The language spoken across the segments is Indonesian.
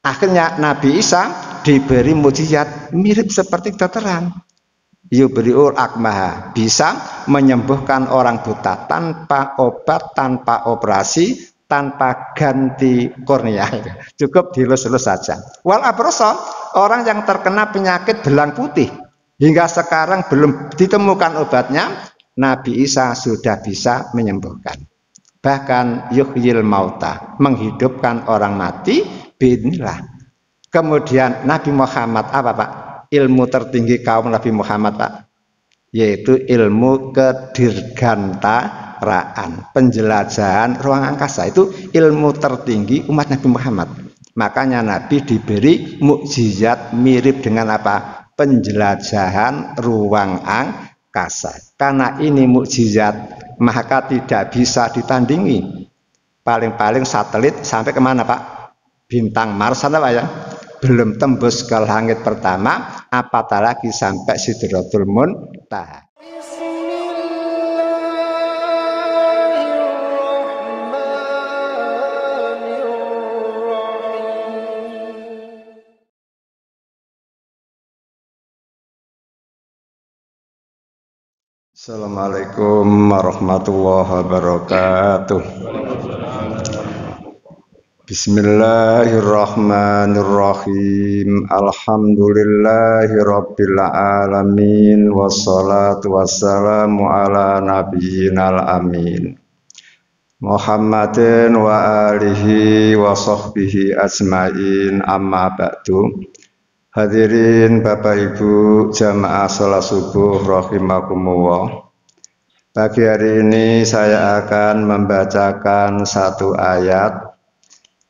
Akhirnya Nabi Isa diberi mukjizat mirip seperti kedokteran. Yubriul akmaha, bisa menyembuhkan orang buta tanpa obat, tanpa operasi, tanpa ganti kornea. Cukup dilus-lus saja. Wal abrosa, orang yang terkena penyakit belang putih hingga sekarang belum ditemukan obatnya, Nabi Isa sudah bisa menyembuhkan. Bahkan yuhyil mauta, menghidupkan orang mati, binillah. Kemudian Nabi Muhammad apa Pak? Ilmu tertinggi kaum Nabi Muhammad Pak, yaitu ilmu kedirgantaraan, penjelajahan ruang angkasa. Itu ilmu tertinggi umat Nabi Muhammad. Makanya Nabi diberi mukjizat mirip dengan apa? Penjelajahan ruang angkasa. Karena ini mukjizat, maka tidak bisa ditandingi. Paling-paling satelit sampai kemana Pak? Bintang Mars ada Pak ya? Belum tembus ke langit pertama, apatah lagi sampai Sidratul Muntaha. Assalamualaikum warahmatullahi wabarakatuh. Bismillahirrahmanirrahim. Alhamdulillahirabbil alamin, wassalatu wassalamu ala nabiyyinal amin Muhammadin wa alihi wa sahbihi ajmain, amma ba'du. Hadirin Bapak Ibu jamaah salat subuh rahimakumullah. Pagi hari ini saya akan membacakan satu ayat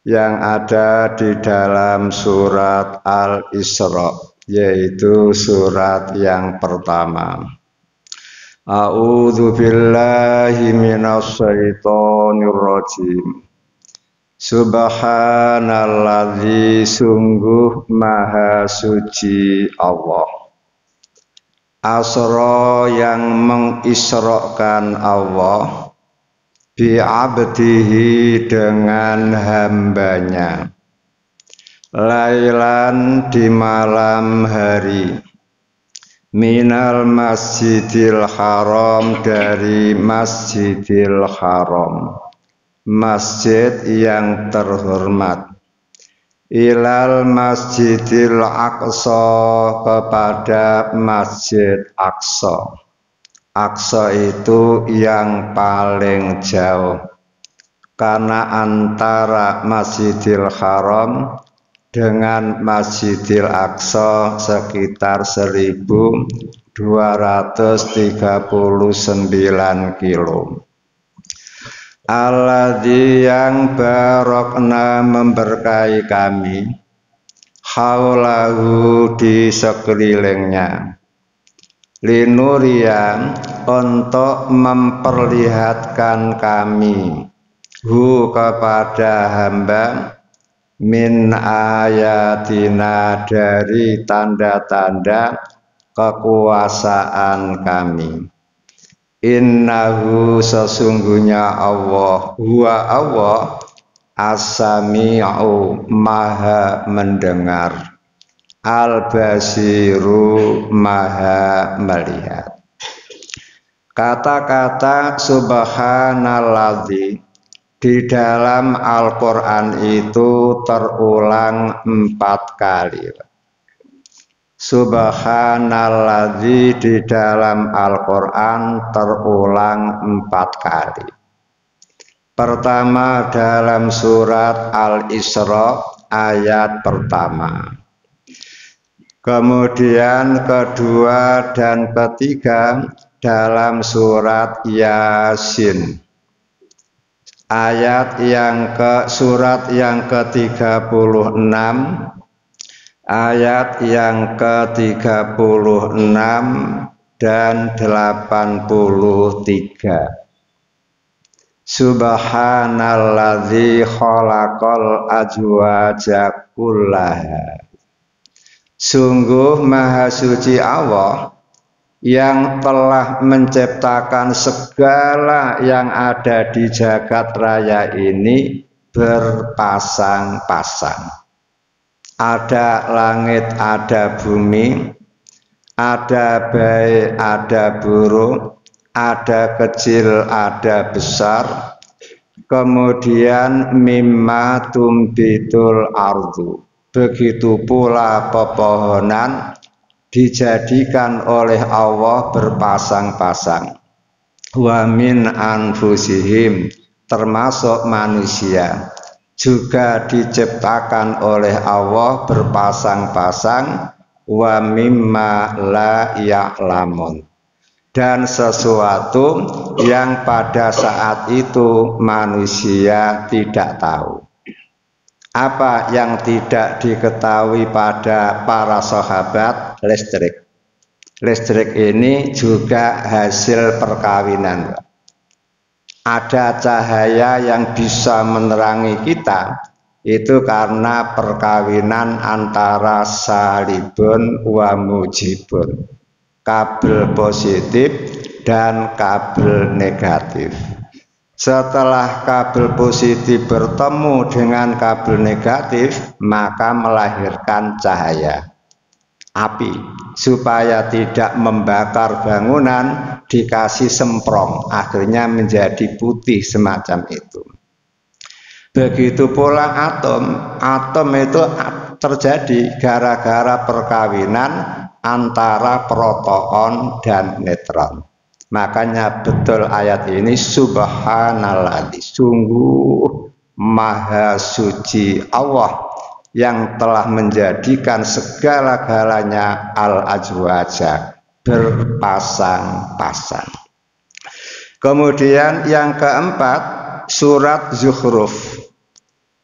yang ada di dalam surat Al-Isra, yaitu surat yang pertama. A'udzu billahi minasyaitonir rajim. Subhanalladzi, sungguh maha suci Allah. Asra, yang mengisrakan Allah, bi'abdihi, dengan hambanya, lailan, di malam hari, minal masjidil haram, dari masjidil haram, masjid yang terhormat, ilal masjidil aqsa, kepada masjid Aqsa. Aqsa itu yang paling jauh, karena antara Masjidil Haram dengan Masjidil Aqsa sekitar 1239 kilo. Alladzi, yang barokna, memberkahi kami, haulahu, di sekelilingnya, linuriya, untuk memperlihatkan kami, hu, kepada hamba, min ayatina, dari tanda-tanda kekuasaan kami. Innahu, sesungguhnya Allah, huwa Allah, as-sami'u, maha mendengar, al-basiru, maha melihat. Kata-kata subhanalladzi di dalam Al-Quran itu terulang 4 kali. Subhanalladzi di dalam Al-Quran terulang 4 kali. Pertama dalam surat Al-Isra ayat pertama. Kemudian kedua dan ketiga dalam surat Yasin. Surat yang ke-36, ayat yang ke-36 dan 83. Subhanalladzi khalaqal azwaja kullaha. Sungguh maha suci Allah yang telah menciptakan segala yang ada di jagat raya ini berpasang-pasang. ada langit, ada bumi, ada baik, ada buruk, ada kecil, ada besar. Kemudian mimma tumbitul ardu. Begitu pula pepohonan dijadikan oleh Allah berpasang-pasang. Wa min anfusihim, termasuk manusia juga diciptakan oleh Allah berpasang-pasang. Wa mimma la ya'lamun, dan sesuatu yang pada saat itu manusia tidak tahu. Apa yang tidak diketahui pada para sahabat? Listrik. Listrik ini juga hasil perkawinan. Ada cahaya yang bisa menerangi kita, itu karena perkawinan antara salibun wa mujibun, kabel positif dan kabel negatif. Setelah kabel positif bertemu dengan kabel negatif, maka melahirkan cahaya api. Supaya tidak membakar bangunan, dikasih semprong, akhirnya menjadi putih semacam itu. Begitu pula atom. Atom itu terjadi gara-gara perkawinan antara proton dan neutron. Makanya betul ayat ini, subhanalladzi, sungguh maha suci Allah yang telah menjadikan segala-galanya al-azwaja, berpasang-pasang. Kemudian yang keempat, surat Zukhruf.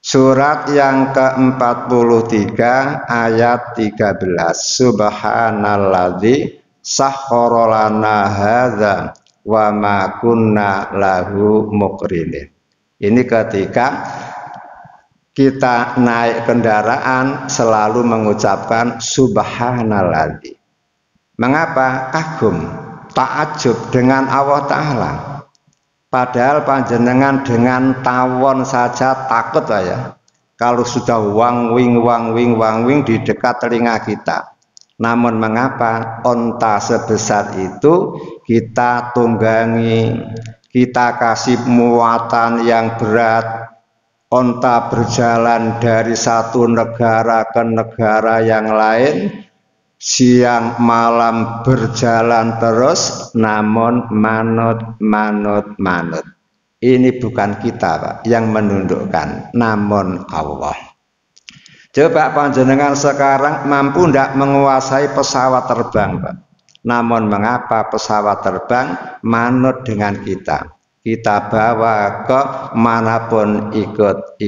Surat yang ke-43 ayat 13. Subhanalladzi sakhkhara lana hadza wa ma kunna lahu muqrinin. Ini ketika kita naik kendaraan selalu mengucapkan subhanalladzi. Mengapa? Kagum, takjub dengan Allah Ta'ala. Padahal panjenengan dengan tawon saja takut ya. Kalau sudah wang wing di dekat telinga kita. Namun mengapa onta sebesar itu kita tunggangi, kita kasih muatan yang berat. Onta berjalan dari satu negara ke negara yang lain, siang malam berjalan terus, namun manut. Ini bukan kita, Pak, yang menundukkan, namun Allah. Coba panjenengan sekarang mampu tidak menguasai pesawat terbang, Pak. Namun mengapa pesawat terbang manut dengan kita? Kita bawa ke manapun ikut.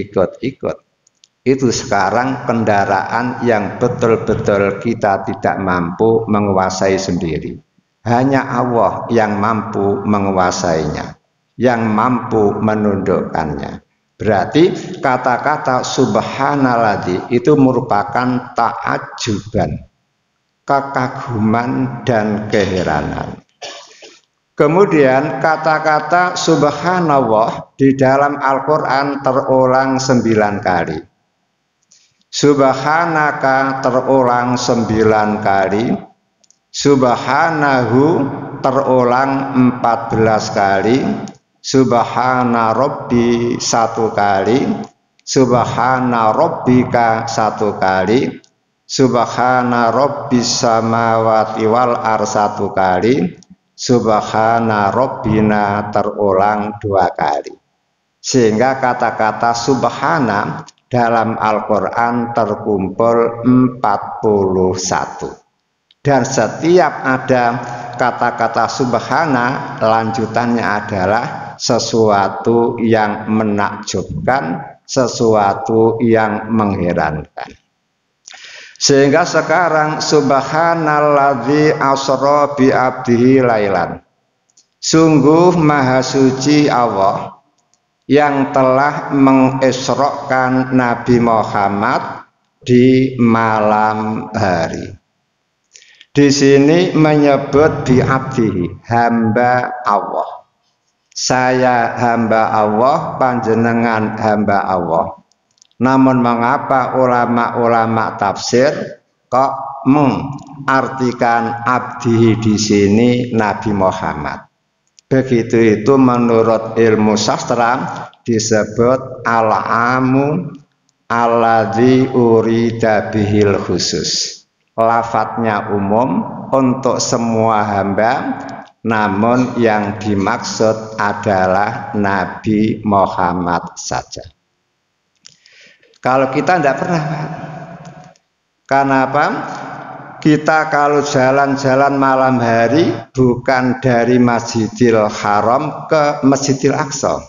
Itu sekarang kendaraan yang betul-betul kita tidak mampu menguasai sendiri. Hanya Allah yang mampu menguasainya, yang mampu menundukkannya. Berarti kata-kata subhanalladzi itu merupakan ta'ajuban, kekaguman dan keheranan. Kemudian kata-kata subhanallah di dalam Al-Quran terulang 9 kali. Subhanaka terulang 9 kali. Subhanahu terulang 14 kali. Subhana Rabbi 1 kali. Subhana Rabbika 1 kali. Subhana Rabbis samawati wal ar 1 kali. Subhana Rabbina terulang 2 kali. Sehingga kata-kata subhana dalam Al-Quran terkumpul 41. Dan setiap ada kata-kata subhana, lanjutannya adalah sesuatu yang menakjubkan, sesuatu yang mengherankan. Sehingga sekarang subhanalladzi asra bi abdihi lailan. Sungguh maha suci Allah yang telah mengisrakan Nabi Muhammad di malam hari. Di sini menyebut bi abdihi, hamba Allah. Saya hamba Allah, panjenengan hamba Allah. Namun mengapa ulama-ulama tafsir kok mengartikan abdi di sini Nabi Muhammad? Begitu itu menurut ilmu sastra disebut al-amu alladzi urida bihil khusus. Lafadznya umum untuk semua hamba, namun yang dimaksud adalah Nabi Muhammad saja. Kalau kita tidak pernah, Pak. Kenapa? Kita kalau jalan-jalan malam hari bukan dari Masjidil Haram ke Masjidil Aqsa.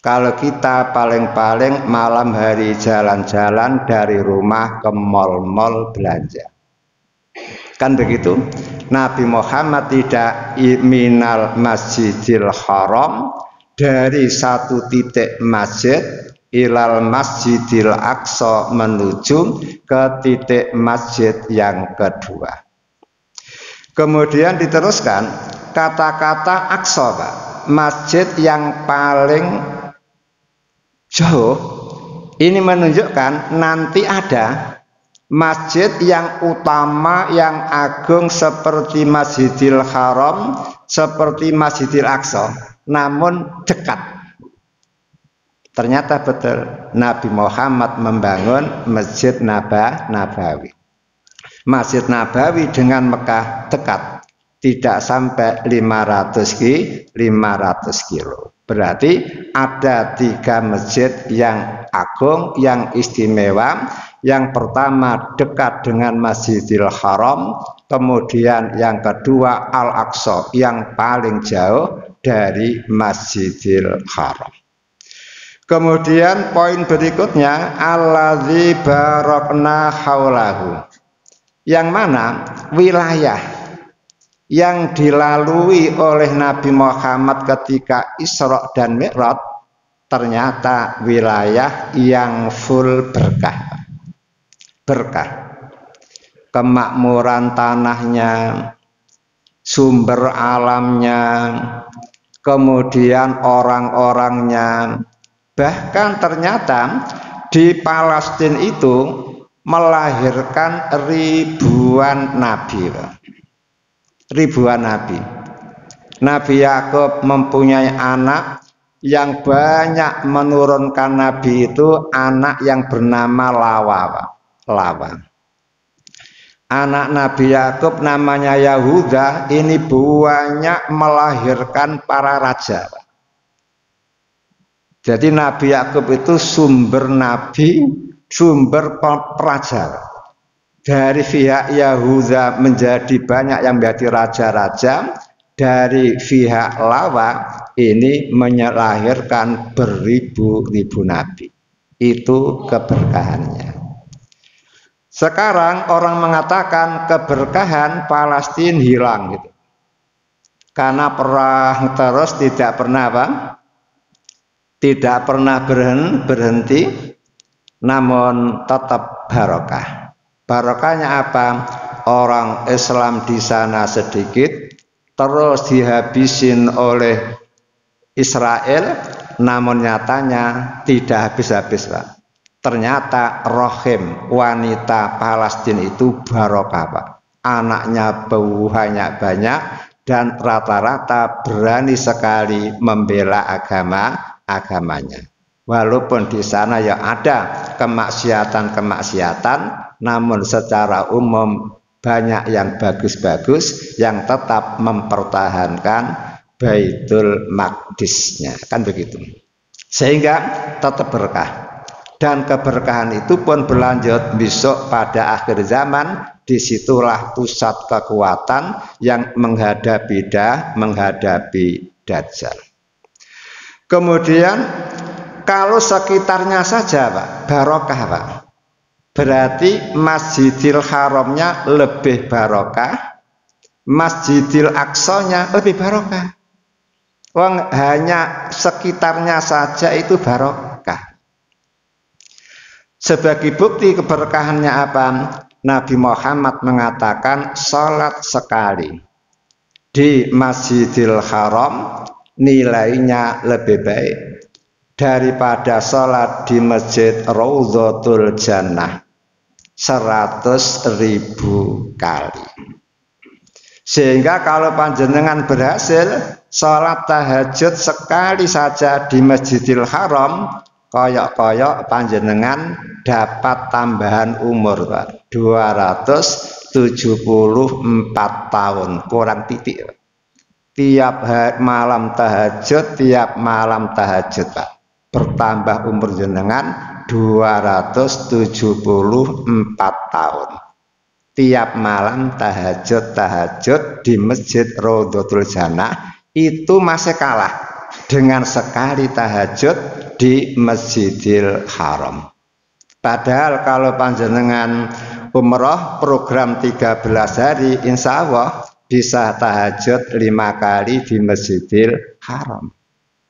Kalau kita paling-paling malam hari jalan-jalan dari rumah ke mal-mal belanja. Kan begitu? Nabi Muhammad tidak minal Masjidil Haram, dari satu titik masjid ilal Masjidil Aqsa menuju ke titik masjid yang kedua. Kemudian diteruskan kata-kata Aqsa, Pak, masjid yang paling jauh. Ini menunjukkan nanti ada masjid yang utama, yang agung seperti Masjidil Haram, seperti Masjidil Aqsa, namun dekat. Ternyata betul Nabi Muhammad membangun Masjid Nabawi. Masjid Nabawi dengan Mekah dekat, tidak sampai 500 kilo. Berarti ada 3 masjid yang agung, yang istimewa. Yang pertama dekat dengan Masjidil Haram, kemudian yang kedua Al-Aqsa yang paling jauh dari Masjidil Haram. Kemudian poin berikutnya alladzi barakna haulahu, yang mana wilayah yang dilalui oleh Nabi Muhammad ketika Isra dan Mi'raj ternyata wilayah yang full berkah. Kemakmuran tanahnya, sumber alamnya, kemudian orang-orangnya. Bahkan ternyata di Palestina itu melahirkan ribuan nabi. Nabi Yakub mempunyai anak yang banyak, menurunkan nabi itu anak yang bernama Lawa. Anak Nabi Yakub namanya Yahuda, ini banyak melahirkan para raja. Jadi Nabi Yakub itu sumber nabi, sumber peraja. Dari pihak Yahuda menjadi banyak yang menjadi raja-raja. Dari pihak Lawa ini melahirkan beribu-ribu nabi. Itu keberkahannya. Sekarang orang mengatakan keberkahan Palestina hilang gitu. Karena perang terus tidak pernah apa? Tidak pernah berhenti, namun tetap barokah. Barokahnya apa? Orang Islam di sana sedikit, terus dihabisin oleh Israel, namun nyatanya tidak habis-habis, Pak. Ternyata rahim wanita Palestina itu barokah, Pak. Anaknya banyak dan rata-rata berani sekali membela agamanya. Walaupun di sana ya ada kemaksiatan, namun secara umum banyak yang bagus-bagus yang tetap mempertahankan Baitul Maqdisnya, kan begitu. Sehingga tetap berkah. Dan keberkahan itu pun berlanjut besok pada akhir zaman. Disitulah pusat kekuatan yang menghadapi Dajjal. Kemudian kalau sekitarnya saja, Pak, barokah, Pak. Berarti Masjidil Haramnya lebih barokah, Masjidil Aqsanya lebih barokah. Wong hanya sekitarnya saja itu barokah. Sebagai bukti keberkahannya apa? Nabi Muhammad mengatakan salat sekali di Masjidil Haram nilainya lebih baik daripada sholat di masjid Raudhatul Jannah 100.000 kali. Sehingga kalau panjenengan berhasil sholat tahajud sekali saja di Masjidil Haram, koyok-koyok panjenengan dapat tambahan umur, Pak. 274 tahun kurang titik, Pak. Tiap malam tahajud, Pak. Bertambah umur jenengan 274 tahun. Tiap malam tahajud di Masjid Raudhatul Jannah itu masih kalah dengan sekali tahajud di Masjidil Haram. Padahal kalau panjenengan umroh program 13 hari, insya Allah bisa tahajud 5 kali di Masjidil Haram.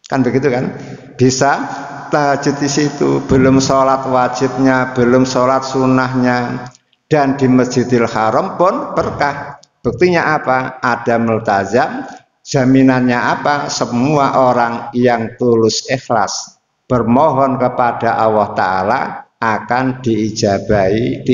Kan begitu kan? Bisa tahajud di situ, belum sholat wajibnya, belum sholat sunnahnya. Dan di Masjidil Haram pun berkah. Buktinya apa? Ada multazam. Jaminannya apa? Semua orang yang tulus ikhlas bermohon kepada Allah Ta'ala akan diijabahi.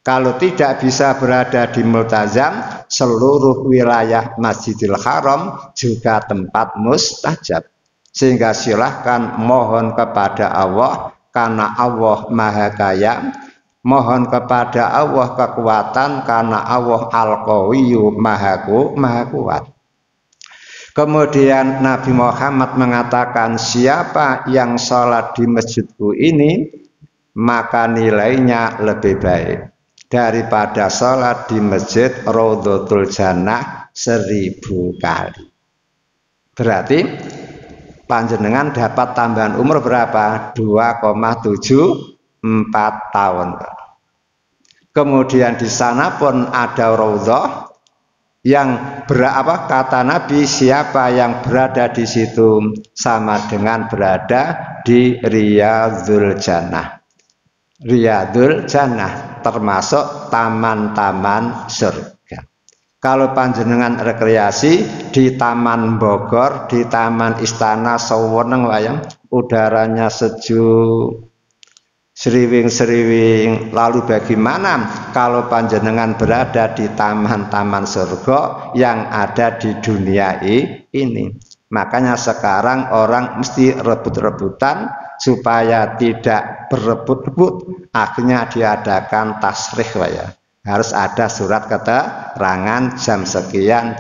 Kalau tidak bisa berada di multazam, seluruh wilayah Masjidil Haram juga tempat mustajab. Sehingga silahkan mohon kepada Allah, karena Allah Maha Kaya. Mohon kepada Allah kekuatan, karena Allah Al-Qawiyyu Maha Kuat. Kemudian Nabi Muhammad mengatakan, siapa yang sholat di masjidku ini, maka nilainya lebih baik daripada sholat di Masjid Raudhatul Jannah 1000 kali. Berarti panjenengan dapat tambahan umur berapa? 2,74 tahun. Kemudian di sana pun ada raudhah yang kata Nabi, siapa yang berada di situ sama dengan berada di Riyadhul Jannah. Riyadhul Jannah termasuk taman-taman surga. Kalau panjenengan rekreasi di Taman Bogor, di Taman Istana Seweneng wayang, udaranya sejuk, seriwing-seriwing. Lalu bagaimana kalau panjenengan berada di taman-taman surga yang ada di dunia ini? Makanya sekarang orang mesti rebut-rebutan supaya tidak berebut-rebut. Akhirnya diadakan tasrih, ya. Harus ada surat keterangan jam sekian,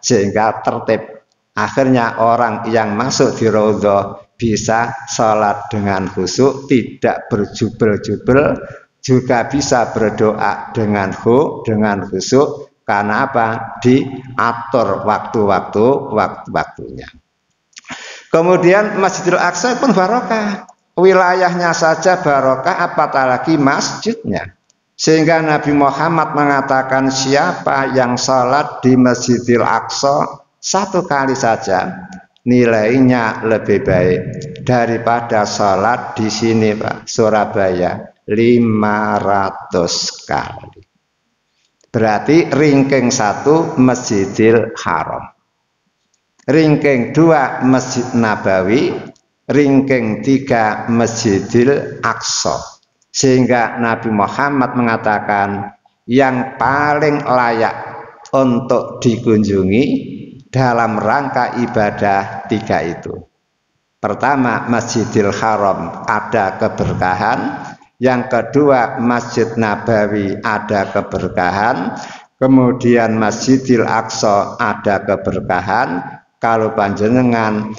sehingga tertib. Akhirnya orang yang masuk di raudhah bisa sholat dengan khusyuk, tidak berjubel-jubel, juga bisa berdoa dengan khusyuk. Karena apa? Diatur waktunya. Kemudian Masjidil Aqsa pun barokah. Wilayahnya saja barokah, apalagi masjidnya. Sehingga Nabi Muhammad mengatakan, siapa yang sholat di Masjidil Aqsa 1 kali saja, nilainya lebih baik daripada sholat di sini, Pak, Surabaya 500 kali. Berarti ringking 1 Masjidil Haram, ringking 2 Masjid Nabawi, ringking 3 Masjidil Aqsa. Sehingga Nabi Muhammad mengatakan yang paling layak untuk dikunjungi dalam rangka ibadah 3 itu. Pertama, Masjidil Haram ada keberkahan. Yang kedua, Masjid Nabawi ada keberkahan. Kemudian Masjidil Aqsa ada keberkahan. Kalau panjenengan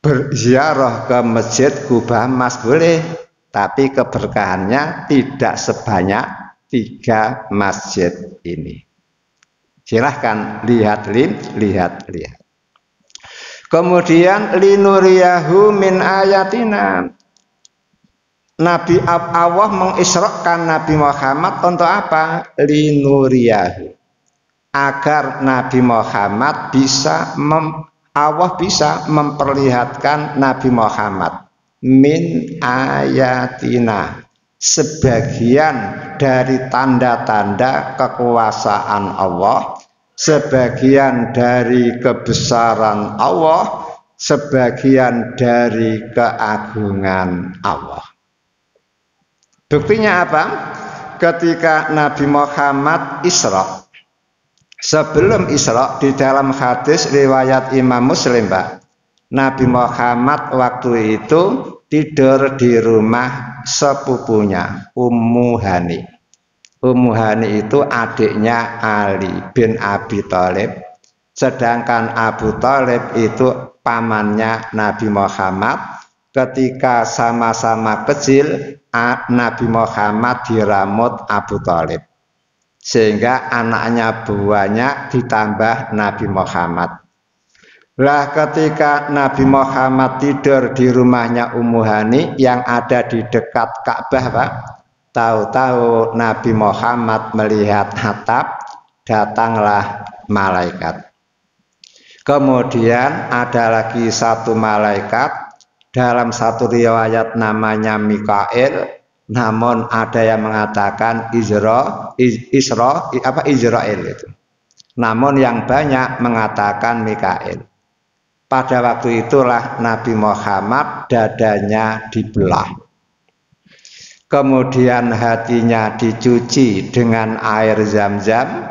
berziarah ke Masjid Kubah Mas boleh, tapi keberkahannya tidak sebanyak 3 masjid ini. Silahkan lihat. Kemudian linuriyahu min ayatina. Nabi Allah mengisrakan Nabi Muhammad untuk apa? Linuriyahu. Agar Nabi Muhammad Allah bisa memperlihatkan Nabi Muhammad min ayatina, sebagian dari tanda-tanda kekuasaan Allah, sebagian dari kebesaran Allah, sebagian dari keagungan Allah. Buktinya apa? Ketika Nabi Muhammad Isra, sebelum Isra di dalam hadis riwayat Imam Muslim, Pak, Nabi Muhammad waktu itu tidur di rumah sepupunya Ummu Hani. Ummu Hani itu adiknya Ali bin Abi Thalib, sedangkan Abu Thalib itu pamannya Nabi Muhammad. Ketika sama-sama kecil, Nabi Muhammad diramut Abu Thalib, sehingga anaknya banyak ditambah Nabi Muhammad. Lah ketika Nabi Muhammad tidur di rumahnya Ummu Hani yang ada di dekat Ka'bah, Pak, tahu-tahu Nabi Muhammad melihat atap, datanglah malaikat. Kemudian ada lagi satu malaikat, dalam satu riwayat namanya Mikail, namun ada yang mengatakan Israel itu. Namun yang banyak mengatakan Mikail. Pada waktu itulah Nabi Muhammad dadanya dibelah. Kemudian hatinya dicuci dengan air Zam-Zam.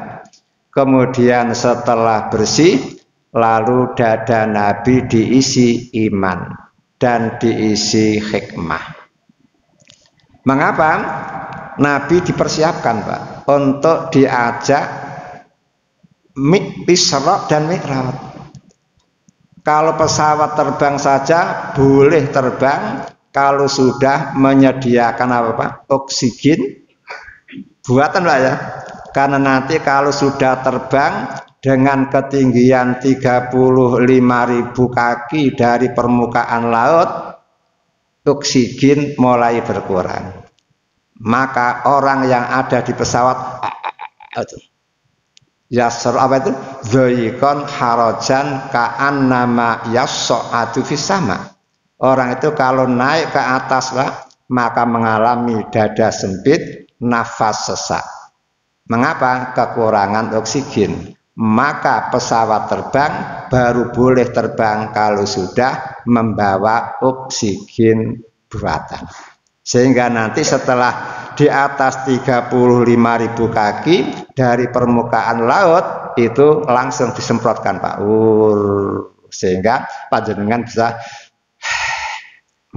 Kemudian setelah bersih, lalu dada Nabi diisi iman dan diisi hikmah. Mengapa? Nabi dipersiapkan, Pak, untuk diajak Isra dan Mi'raj. Kalau pesawat terbang saja boleh terbang kalau sudah menyediakan apa, Pak? Oksigen buatan, Pak, ya. Karena nanti kalau sudah terbang dengan ketinggian 35.000 kaki dari permukaan laut, oksigen mulai berkurang. Maka orang yang ada di pesawat yasr apa itu? Dhayiqan harajan ka'annama yas'adu fis sama. Orang itu kalau naik ke atas, Pak, maka mengalami dada sempit, nafas sesak. Mengapa? Kekurangan oksigen. Maka pesawat terbang baru boleh terbang kalau sudah membawa oksigen buatan. Sehingga nanti setelah di atas 35.000 kaki dari permukaan laut itu langsung disemprotkan, Pak, sehingga panjenengan bisa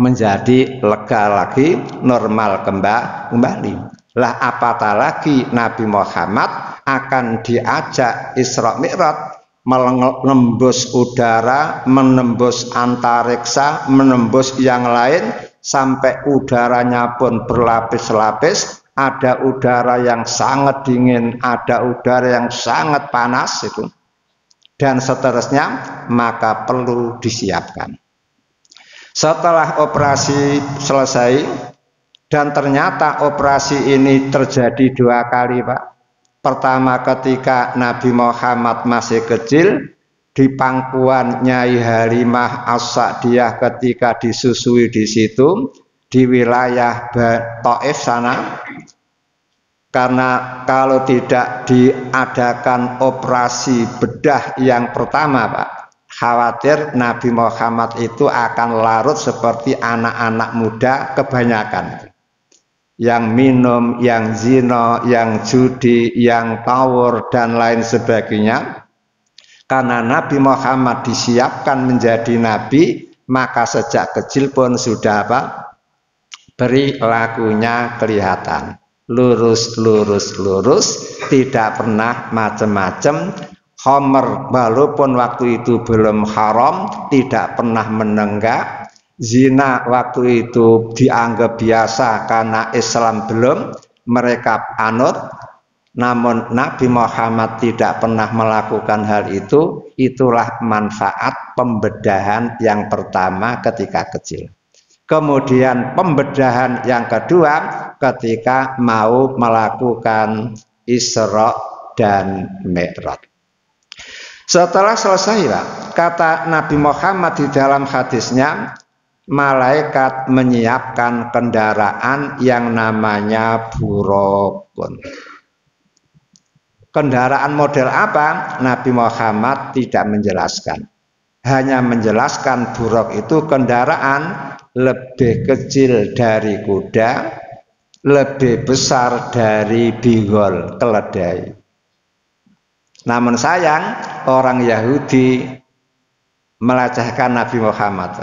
menjadi lega lagi, normal kembali. Lah apatah lagi Nabi Muhammad akan diajak Isra Mi'raj, menembus udara, menembus antariksa, menembus yang lain, sampai udaranya pun berlapis-lapis. Ada udara yang sangat dingin, ada udara yang sangat panas itu, dan seterusnya. Maka perlu disiapkan. Setelah operasi selesai, dan ternyata operasi ini terjadi 2 kali, Pak. Pertama ketika Nabi Muhammad masih kecil, di pangkuan Nyai Halimah As-Sa'diyah ketika disusui di situ, di wilayah Taif sana. Karena kalau tidak diadakan operasi bedah yang pertama, Pak, khawatir Nabi Muhammad itu akan larut seperti anak-anak muda kebanyakan, yang minum, yang zina, yang judi, yang tawur, dan lain sebagainya. Karena Nabi Muhammad disiapkan menjadi nabi, maka sejak kecil pun sudah, Pak, perilakunya kelihatan lurus, tidak pernah macam-macam. Homer walaupun waktu itu belum haram, tidak pernah menenggak. Zina waktu itu dianggap biasa karena Islam belum mereka anut. Namun Nabi Muhammad tidak pernah melakukan hal itu. Itulah manfaat pembedahan yang pertama ketika kecil. Kemudian pembedahan yang kedua ketika mau melakukan Isra dan Mi'raj. Setelah selesai, Pak, kata Nabi Muhammad di dalam hadisnya, malaikat menyiapkan kendaraan yang namanya buraqun. Kendaraan model apa? Nabi Muhammad tidak menjelaskan. hanya menjelaskan buruk itu kendaraan lebih kecil dari kuda, lebih besar dari bigol, keledai. Namun sayang, orang Yahudi melecehkan Nabi Muhammad.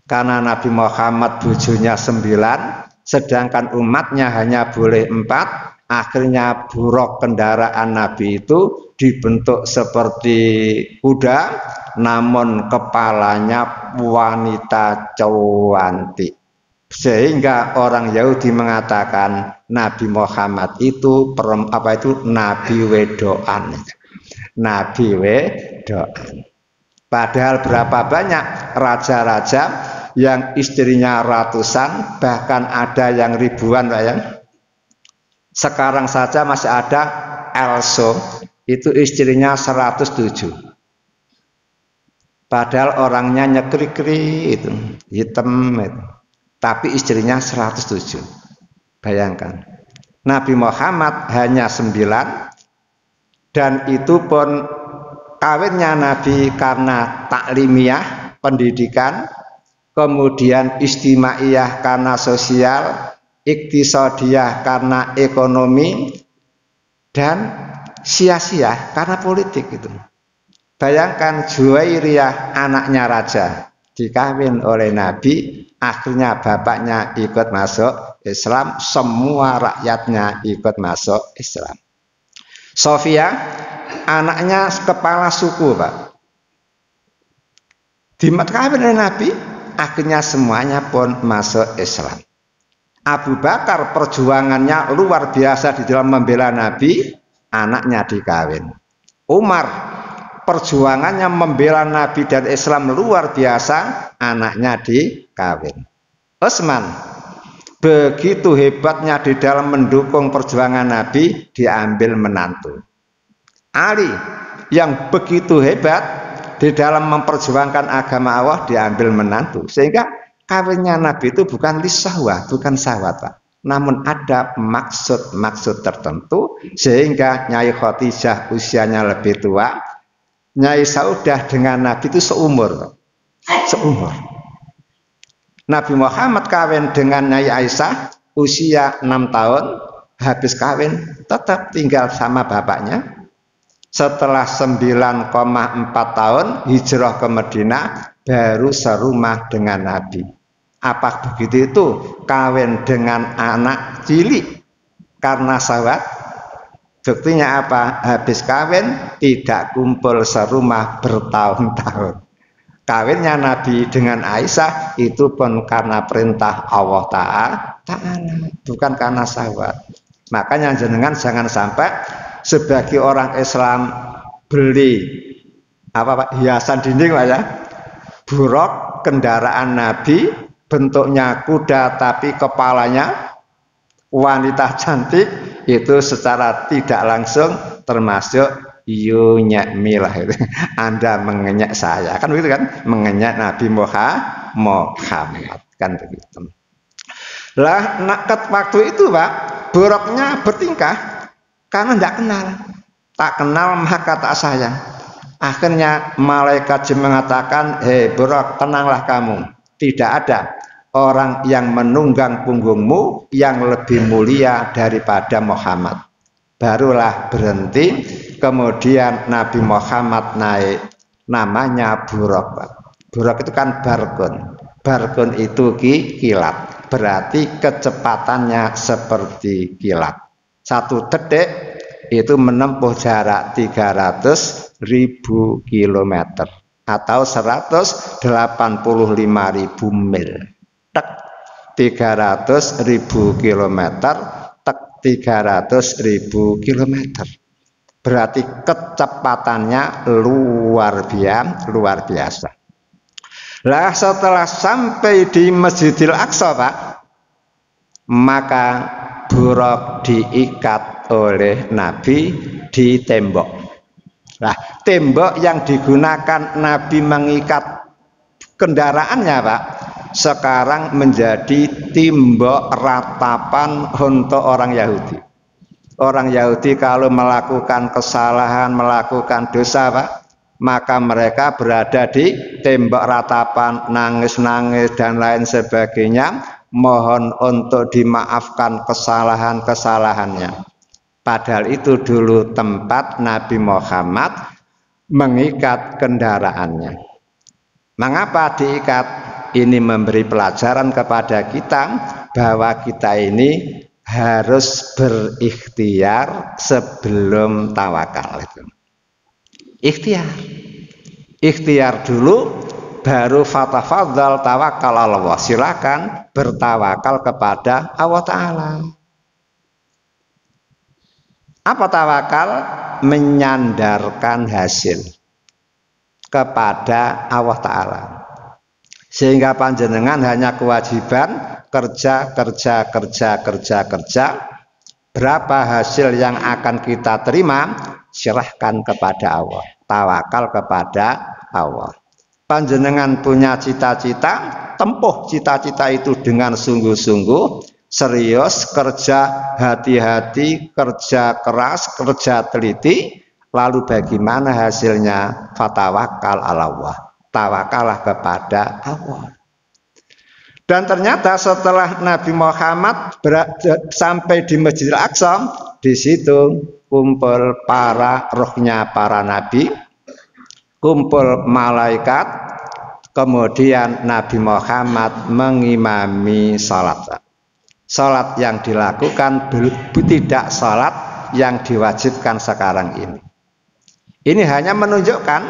Karena Nabi Muhammad bojonya 9, sedangkan umatnya hanya boleh 4. Akhirnya buruk kendaraan Nabi itu dibentuk seperti kuda, namun kepalanya wanita cantik. Sehingga orang Yahudi mengatakan Nabi Muhammad itu Nabi wedoan. Nabi wedoan. Padahal berapa banyak raja-raja yang istrinya ratusan, bahkan ada yang ribuan, Pak ya. Sekarang saja masih ada Elso, itu istrinya 107. Padahal orangnya nyekri-kri itu, hitam itu. Tapi istrinya 107. Bayangkan. Nabi Muhammad hanya 9, dan itu pun kawinnya Nabi karena taklimiyah, pendidikan, kemudian istimaiyah karena sosial, iktisadiyah karena ekonomi, dan sia-sia karena politik itu. Bayangkan Juwairiyah anaknya raja dikawin oleh Nabi, akhirnya bapaknya ikut masuk Islam, semua rakyatnya ikut masuk Islam. Sofia anaknya kepala suku, Pak. Dikawin oleh Nabi, akhirnya semuanya pun masuk Islam. Abu Bakar perjuangannya luar biasa di dalam membela Nabi, anaknya dikawin. Umar perjuangannya membela Nabi dan Islam luar biasa, anaknya dikawin. Utsman begitu hebatnya di dalam mendukung perjuangan Nabi, diambil menantu. Ali yang begitu hebat di dalam memperjuangkan agama Allah, diambil menantu. Sehingga kawinnya Nabi itu bukan lisahwah, bukan syahwat, Pak. Namun ada maksud-maksud tertentu, sehingga Nyai Khadijah usianya lebih tua, Nyai Saudah dengan Nabi itu seumur. Nabi Muhammad kawin dengan Nyai Aisyah usia 6 tahun, habis kawin tetap tinggal sama bapaknya. Setelah 9,4 tahun hijrah ke Madinah, baru serumah dengan Nabi. Apa begitu itu? Kawin dengan anak cilik karena syahwat. Buktinya apa? Habis kawin tidak kumpul serumah bertahun-tahun. Kawinnya Nabi dengan Aisyah itu pun karena perintah Allah Ta'ala, bukan karena syahwat. Makanya jenengan jangan sampai sebagai orang Islam beli hiasan dinding, Pak ya, buruk kendaraan Nabi, bentuknya kuda tapi kepalanya wanita cantik, itu secara tidak langsung termasuk yunyakmilah itu. Anda mengenyek saya, kan begitu kan, mengenyek Nabi Muhammad, kan begitu. Lah waktu itu, Pak, buruknya bertingkah karena tidak kenal. Tak kenal maka tak sayang. Akhirnya malaikat jin mengatakan, hei buruk, tenanglah kamu. Tidak ada orang yang menunggang punggungmu yang lebih mulia daripada Muhammad. Barulah berhenti. Kemudian Nabi Muhammad naik, namanya buruk. Buruk itu kan barkun. Barkun itu kilat, berarti kecepatannya seperti kilat. 1 detik itu menempuh jarak 300.000 km atau 185.000 mil. Tek 300.000 km, tek 300.000 km. Berarti kecepatannya luar biasa. Lah setelah sampai di Masjidil Aqsa, Pak, maka buruk diikat oleh Nabi di tembok. Nah, tembok yang digunakan Nabi mengikat kendaraannya, Pak, sekarang menjadi tembok ratapan untuk orang Yahudi. Orang Yahudi kalau melakukan kesalahan, melakukan dosa, Pak, maka mereka berada di tembok ratapan, nangis-nangis dan lain sebagainya, mohon untuk dimaafkan kesalahan-kesalahannya. Padahal itu dulu tempat Nabi Muhammad mengikat kendaraannya. Mengapa diikat? Ini memberi pelajaran kepada kita bahwa kita ini harus berikhtiar sebelum tawakal itu. Ikhtiar dulu, baru fatafadzal tawakal Allah. Silakan bertawakal kepada Allah Ta'ala. Apa tawakal? Menyandarkan hasil kepada Allah Ta'ala. Sehingga panjenengan hanya kewajiban kerja. Berapa hasil yang akan kita terima, serahkan kepada Allah. Tawakal kepada Allah. Panjenengan punya cita-cita, tempuh cita-cita itu dengan sungguh-sungguh, serius, kerja hati-hati, kerja keras, kerja teliti. Lalu bagaimana hasilnya? Fatawakal ala Allah. Tawakallah kepada Allah. Dan ternyata setelah Nabi Muhammad sampai di Masjidil Aqsa, di situ kumpul rohnya para nabi, kumpul malaikat, kemudian Nabi Muhammad mengimami salat. Salat yang dilakukan tidak salat yang diwajibkan sekarang ini. Ini hanya menunjukkan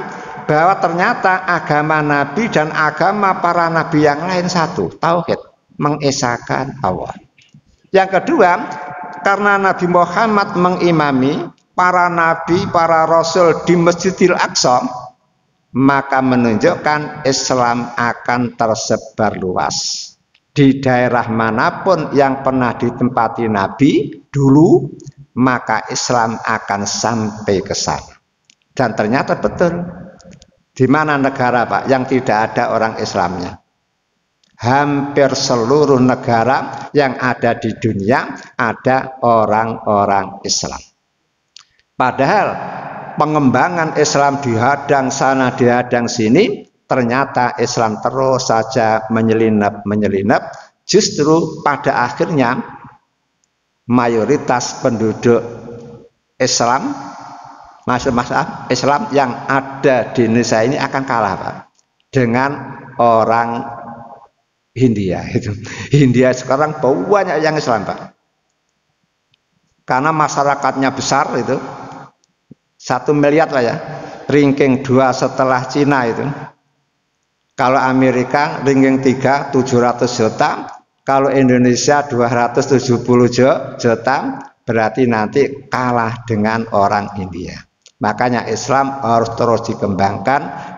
bahwa ternyata agama Nabi dan agama para nabi yang lain satu, tauhid, mengesahkan Allah. Yang kedua, karena Nabi Muhammad mengimami para nabi, para rasul di Masjidil Aqsa, maka menunjukkan Islam akan tersebar luas. Di daerah manapun yang pernah ditempati Nabi dulu, maka Islam akan sampai ke sana. Dan ternyata betul. Di mana negara Pak yang tidak ada orang Islamnya? Hampir seluruh negara yang ada di dunia ada orang-orang Islam. Padahal pengembangan Islam dihadang sana dihadang sini, ternyata Islam terus saja menyelinap. Justru pada akhirnya mayoritas penduduk Islam, Islam yang ada di Indonesia ini akan kalah Pak dengan orang Hindia itu. Hindia sekarang banyak yang Islam Pak, karena masyarakatnya besar itu 1 miliar lah ya, ranking 2 setelah Cina itu. Kalau Amerika ranking 3 700 juta, kalau Indonesia 270 juta, berarti nanti kalah dengan orang India. Makanya Islam harus terus dikembangkan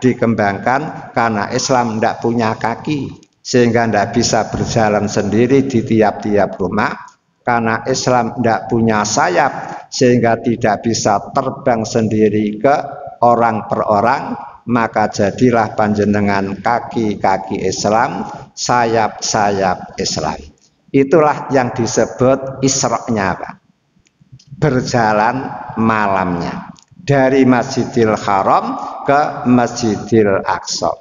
karena Islam tidak punya kaki, sehingga tidak bisa berjalan sendiri di tiap-tiap rumah. Karena Islam tidak punya sayap, sehingga tidak bisa terbang sendiri ke orang per orang, maka jadilah panjenengan kaki-kaki Islam, sayap-sayap Islam. Itulah yang disebut Isra-nya Pak, berjalan malamnya dari Masjidil Haram ke Masjidil Aqsa.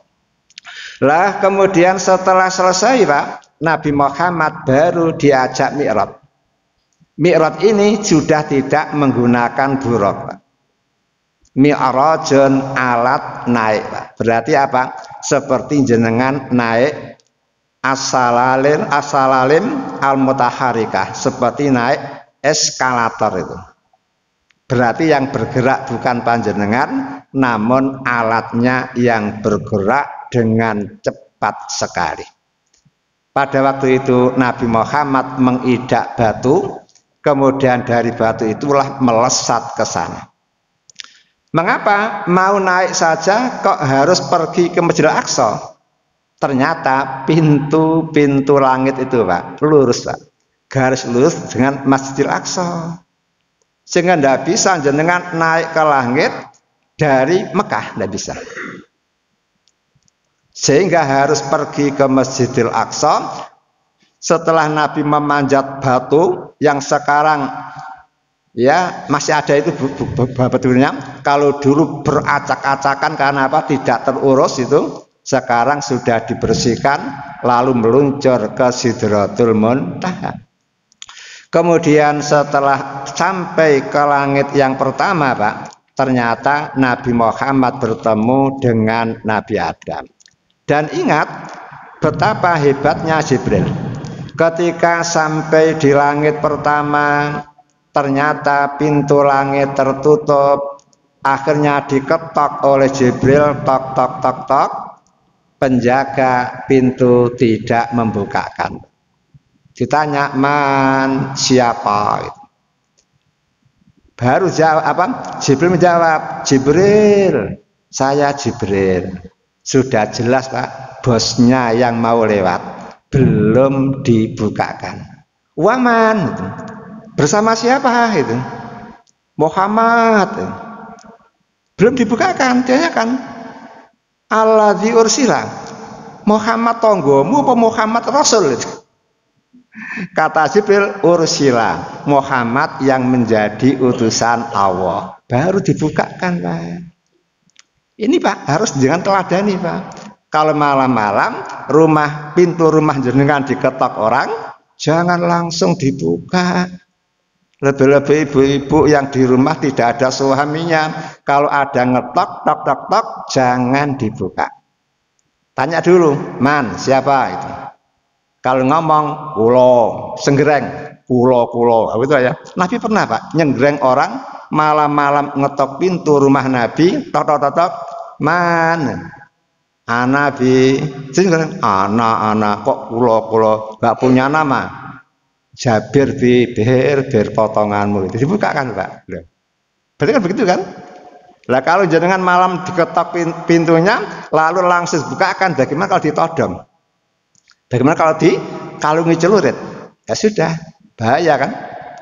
Lah kemudian setelah selesai Pak, Nabi Muhammad baru diajak Mi'raj. Mi'raj ini sudah tidak menggunakan buraq Pak. Mi'rajun alat naik Pak. Berarti apa? Seperti jenengan naik as-salalim al-mutaharikah, seperti naik eskalator itu. Berarti yang bergerak bukan panjenengan, namun alatnya yang bergerak dengan cepat sekali. Pada waktu itu Nabi Muhammad mengidak batu, kemudian dari batu itulah melesat ke sana. Mengapa mau naik saja kok harus pergi ke Masjidil Aqsa? Ternyata pintu langit itu Pak, lurus Pak, garis lurus dengan Masjidil Aqsa. Sehingga tidak bisa jenengan naik ke langit dari Mekah, tidak bisa. Sehingga harus pergi ke Masjidil Aqsa. Setelah Nabi memanjat batu yang sekarang Ya masih ada itu betulnya. Kalau dulu beracak-acakan karena apa? Tidak terurus itu, sekarang sudah dibersihkan lalu meluncur ke Sidratul Muntaha. Kemudian setelah sampai ke langit yang pertama, Pak, ternyata Nabi Muhammad bertemu dengan Nabi Adam. Dan ingat betapa hebatnya Jibril. Ketika sampai di langit pertama, ternyata pintu langit tertutup. Akhirnya diketok oleh Jibril, tok tok tok tok. Penjaga pintu tidak membukakan. Ditanya, "Man, siapa?" Baru jawab apa? Jibril menjawab, "Jibril, saya Jibril." Sudah jelas, Pak, bosnya yang mau lewat, belum dibukakan. "Waman, bersama siapa?" itu. "Muhammad." Belum dibukakan, dia kan alladzi ursila. Muhammad tonggomu apa Muhammad Rasul itu? Kata Jibril, ursila, Muhammad yang menjadi utusan Allah. Baru dibukakan, Pak. Ini Pak harus jangan teladani, Pak. Kalau malam-malam pintu rumah jenengan diketok orang, jangan langsung dibuka. Lebih-lebih ibu-ibu yang di rumah tidak ada suaminya, kalau ada ngetok tok tok tok jangan dibuka. Tanya dulu, "Man, siapa itu?" Kalau ngomong kulo, senggereng, kulo, itu ya. Nabi pernah, Pak, nyenggereng orang malam-malam ngetok pintu rumah Nabi, tok tok tok tok, "Man, Nabi, senggereng, anak kok kulo, gak punya nama. Jabir bir potonganmu." Itu dibuka kan, Pak? Berarti kan begitu kan? Lah kalau jenengan malam diketok pintunya, lalu langsung bukakan, bagaimana kalau ditodong? Bagaimana kalau dikalungi celurit? Ya sudah, bahaya kan?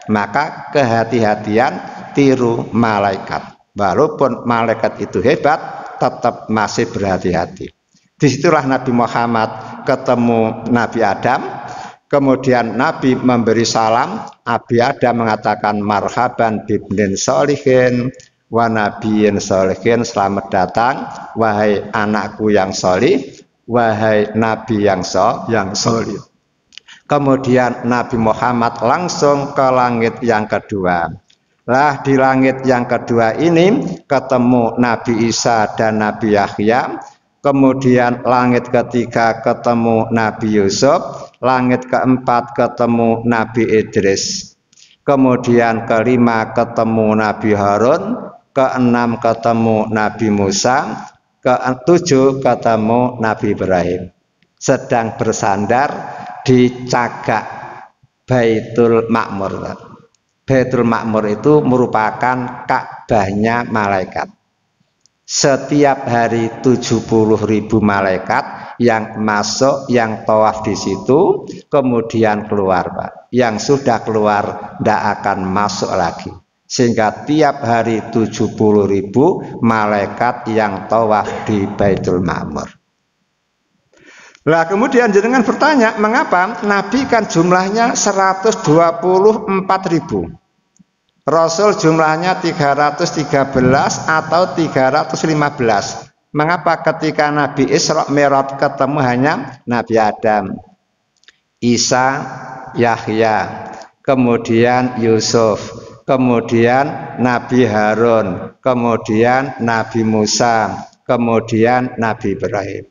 Maka kehati-hatian tiru malaikat. Walaupun malaikat itu hebat, tetap masih berhati-hati. Disitulah Nabi Muhammad ketemu Nabi Adam. Kemudian Nabi memberi salam. Nabi Adam mengatakan, "Marhaban bibnin sholihin wa nabiyyin sholihin." Selamat datang wahai anakku yang sholih, wahai Nabi yang sholih. Kemudian Nabi Muhammad langsung ke langit yang kedua. Lah di langit yang kedua ini ketemu Nabi Isa dan Nabi Yahya. Kemudian langit ketiga ketemu Nabi Yusuf, langit keempat ketemu Nabi Idris, kemudian kelima ketemu Nabi Harun, keenam ketemu Nabi Musa, ketujuh ketemu Nabi Ibrahim. Sedang bersandar di cagak Baitul Ma'mur. Baitul Ma'mur itu merupakan Ka'bahnya malaikat. Setiap hari 70.000 malaikat yang masuk, yang tawaf di situ, kemudian keluar, Pak. Yang sudah keluar tidak akan masuk lagi. Sehingga tiap hari 70.000 malaikat yang tawaf di Baitul Ma'mur. Lah kemudian jenengan bertanya, mengapa Nabi kan jumlahnya 124.000? Rasul jumlahnya 313 atau 315. Mengapa ketika Nabi Isra Mi'raj ketemu hanya Nabi Adam, Isa, Yahya, kemudian Yusuf, kemudian Nabi Harun, kemudian Nabi Musa, kemudian Nabi Ibrahim?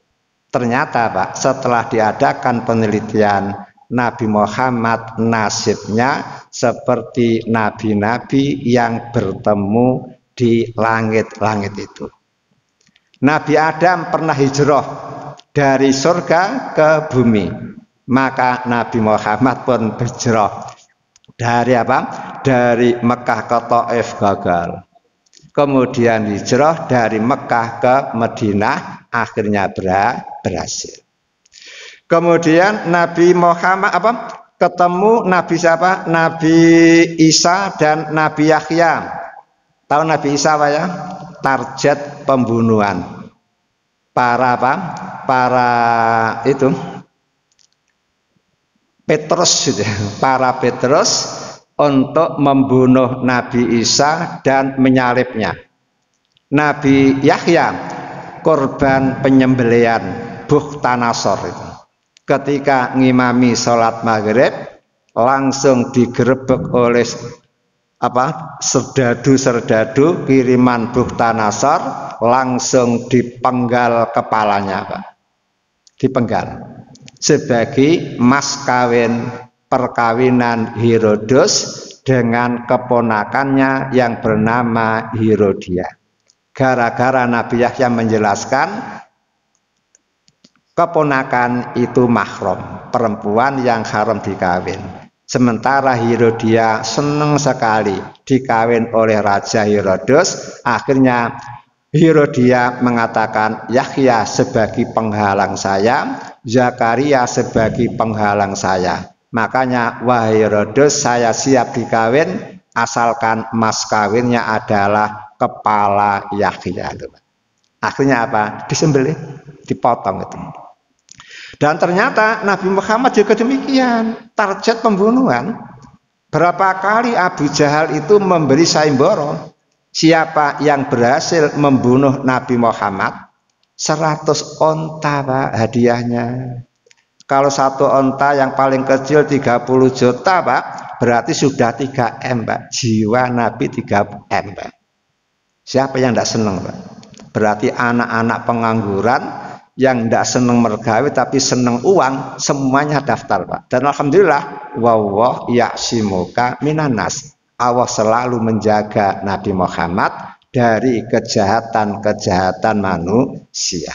Ternyata, Pak, setelah diadakan penelitian, Nabi Muhammad nasibnya seperti nabi-nabi yang bertemu di langit-langit itu. Nabi Adam pernah hijrah dari surga ke bumi, maka Nabi Muhammad pun hijrah dari apa? Dari Mekah ke Taif, gagal. Kemudian hijrah dari Mekah ke Madinah, akhirnya berhasil. Kemudian Nabi Muhammad ketemu Nabi siapa? Nabi Isa dan Nabi Yahya. Tahu Nabi Isa apa ya? Target pembunuhan para Petrus, para Petrus untuk membunuh Nabi Isa dan menyalibnya. Nabi Yahya korban penyembelihan Bukhtanasor itu. Ketika ngimami sholat maghrib langsung digerebek oleh serdadu kiriman Bukhtanasor, langsung dipenggal kepalanya, Pak. Dipenggal sebagai mas kawin perkawinan Herodes dengan keponakannya yang bernama Herodia. Gara-gara Nabi Yahya menjelaskan keponakan itu mahram, perempuan yang haram dikawin. Sementara Herodia senang sekali dikawin oleh Raja Herodes. Akhirnya Herodia mengatakan, Yahya sebagai penghalang saya, Zakaria sebagai penghalang saya. Makanya, wahai Herodes, saya siap dikawin asalkan mas kawinnya adalah kepala Yahya. Akhirnya apa? Disembelih, dipotong itu. Dan ternyata Nabi Muhammad juga demikian, target pembunuhan. Berapa kali Abu Jahal itu memberi saimboro, siapa yang berhasil membunuh Nabi Muhammad 100 onta, Pak, hadiahnya. Kalau satu onta yang paling kecil 30 juta, Pak, berarti sudah 3M, Pak. Jiwa Nabi 3M, Pak. Siapa yang tidak senang, Pak? Berarti anak-anak pengangguran yang tidak senang mergawe tapi senang uang, semuanya daftar, Pak. Dan alhamdulillah, wallah ya'simuka minanas. Allah selalu menjaga Nabi Muhammad dari kejahatan-kejahatan manusia.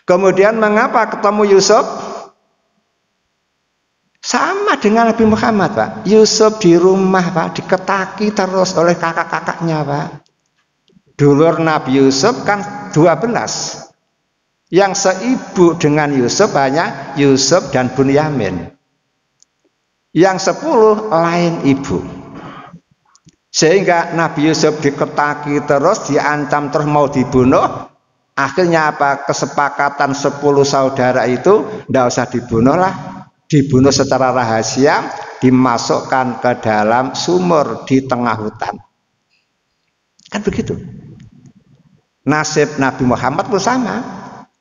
Kemudian mengapa ketemu Yusuf? Sama dengan Nabi Muhammad, Pak. Yusuf di rumah, Pak, diketaki terus oleh kakak-kakaknya, Pak. Dulur Nabi Yusuf kan 12. Yang seibu dengan Yusuf hanya Yusuf dan Bunyamin. Yang 10 lain ibu. Sehingga Nabi Yusuf diketaki terus, diancam terus mau dibunuh. Akhirnya apa? Kesepakatan 10 saudara itu tidak usah dibunuh lah. Dibunuh secara rahasia, dimasukkan ke dalam sumur di tengah hutan. Kan begitu. Nasib Nabi Muhammad pun sama.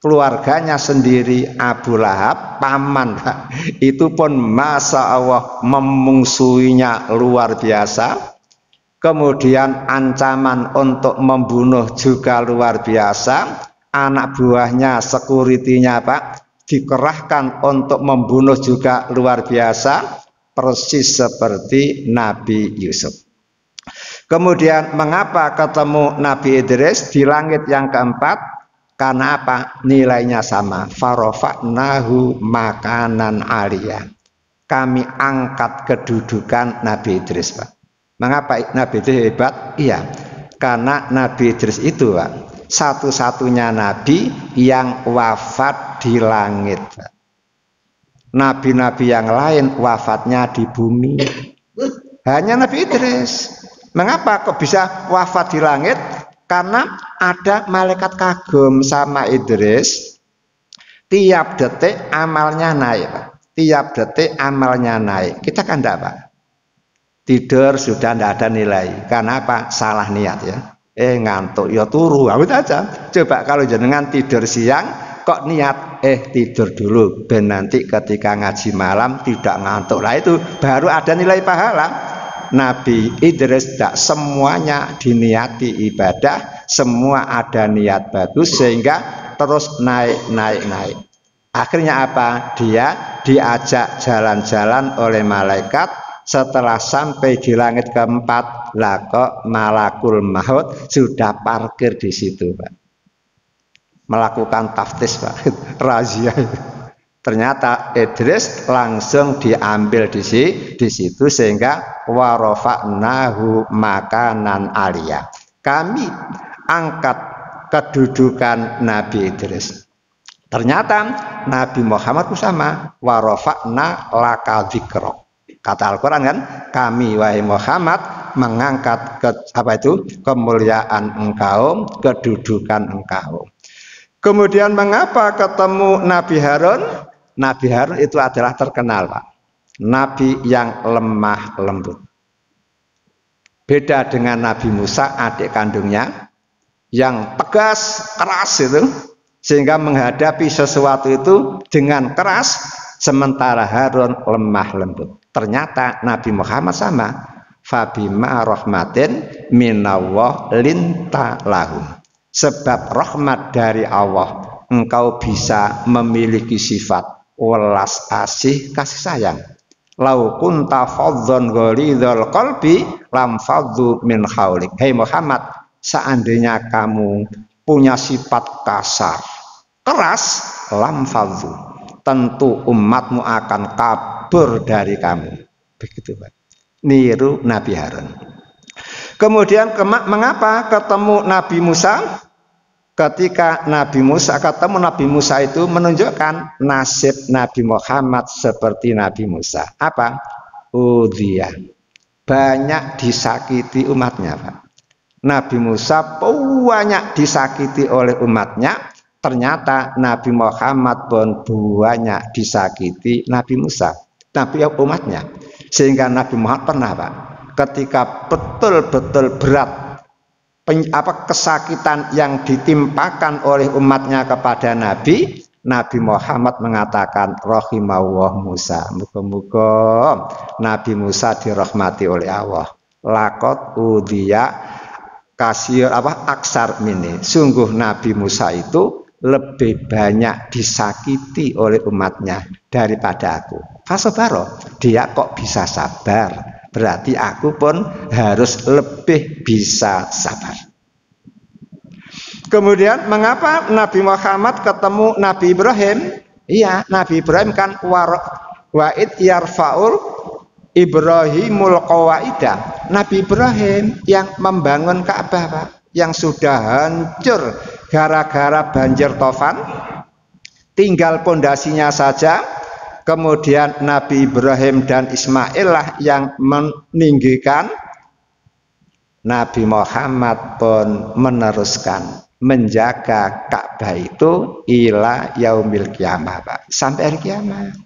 Keluarganya sendiri, Abu Lahab, paman, itu pun masya Allah memungsuinya luar biasa. Kemudian ancaman untuk membunuh juga luar biasa. Anak buahnya, sekuritinya, Pak, dikerahkan untuk membunuh juga luar biasa. Persis seperti Nabi Yusuf. Kemudian mengapa ketemu Nabi Idris di langit yang keempat? Karena apa? Nilainya sama. Farofa'nahu makanan aliyah. Kami angkat kedudukan Nabi Idris, Pak. Mengapa Nabi Idris hebat? Iya, karena Nabi Idris itu, Pak, satu-satunya Nabi yang wafat di langit, Pak. Nabi-nabi yang lain wafatnya di bumi. Hanya Nabi Idris. Mengapa kok bisa wafat di langit? Karena ada malaikat kagum sama Idris. Tiap detik amalnya naik, Pak. Tiap detik amalnya naik. Kita kan enggak, Pak. Tidur sudah tidak ada nilai. Karena apa? Salah niat, ya. Ngantuk ya turu. Itu aja. Coba kalau jenengan tidur siang kok niat tidur dulu ben nanti ketika ngaji malam tidak ngantuk. Lah itu baru ada nilai pahala. Nabi Idris tidak semuanya diniati ibadah, semua ada niat bagus sehingga terus naik. Akhirnya apa? Dia diajak jalan-jalan oleh malaikat. Setelah sampai di langit keempat, lah kok malakul maut sudah parkir di situ, Pak. Melakukan taftis, Pak. Razia. Ternyata Idris langsung diambil di situ sehingga warofa'nahu makanan aliyah. Kami angkat kedudukan Nabi Idris. Ternyata Nabi Muhammad sama, warofa'na laka dzikra. Kata Al-Quran kan, kami wahai Muhammad mengangkat kemuliaan engkau, kedudukan engkau. Kemudian mengapa ketemu Nabi Harun? Nabi Harun itu adalah terkenal, Pak. nabi yang lemah lembut. Beda dengan Nabi Musa adik kandungnya yang tegas, keras itu, sehingga menghadapi sesuatu itu dengan keras, sementara Harun lemah lembut. Ternyata Nabi Muhammad sama. Fabima rahmatin minallah linta lahum. Sebab rahmat dari Allah, engkau bisa memiliki sifat welas asih, kasih sayang. Lau kunta fadhon ghalidhal qalbi lam fadhu min haulik. Hei Muhammad, seandainya kamu punya sifat kasar, keras, lam fadhu, tentu umatmu akan kabur dari kamu. Begitu Pak. Niru Nabi Harun. Kemudian mengapa ketemu Nabi Musa? Ketika Nabi Musa ketemu Nabi Musa itu menunjukkan nasib Nabi Muhammad seperti Nabi Musa. Apa? Udhiyah. Banyak disakiti umatnya, Pak. Nabi Musa banyak disakiti oleh umatnya. Ternyata Nabi Muhammad pun banyak disakiti Nabi Musa, Nabi umatnya. Sehingga Nabi Muhammad pernah, Pak, ketika betul-betul berat kesakitan yang ditimpakan oleh umatnya kepada Nabi Muhammad mengatakan rahimahullah Musa. Muga-muga Nabi Musa dirahmati oleh Allah. Laqad udhiya kasir aksar mini. Sungguh Nabi Musa itu lebih banyak disakiti oleh umatnya daripada aku. Fasabaro, dia kok bisa sabar? Berarti aku pun harus lebih bisa sabar. Kemudian mengapa Nabi Muhammad ketemu Nabi Ibrahim? Iya, Nabi Ibrahim kan wa'id yarfa'ul Ibrahimul qawaida. Nabi Ibrahim yang membangun Ka'bah, Pak, yang sudah hancur gara-gara banjir tofan, tinggal pondasinya saja. Kemudian Nabi Ibrahim dan Ismail lah yang meninggikan. Nabi Muhammad pun meneruskan menjaga Ka'bah itu ila yaumil kiamah, Pak, sampai hari kiamat.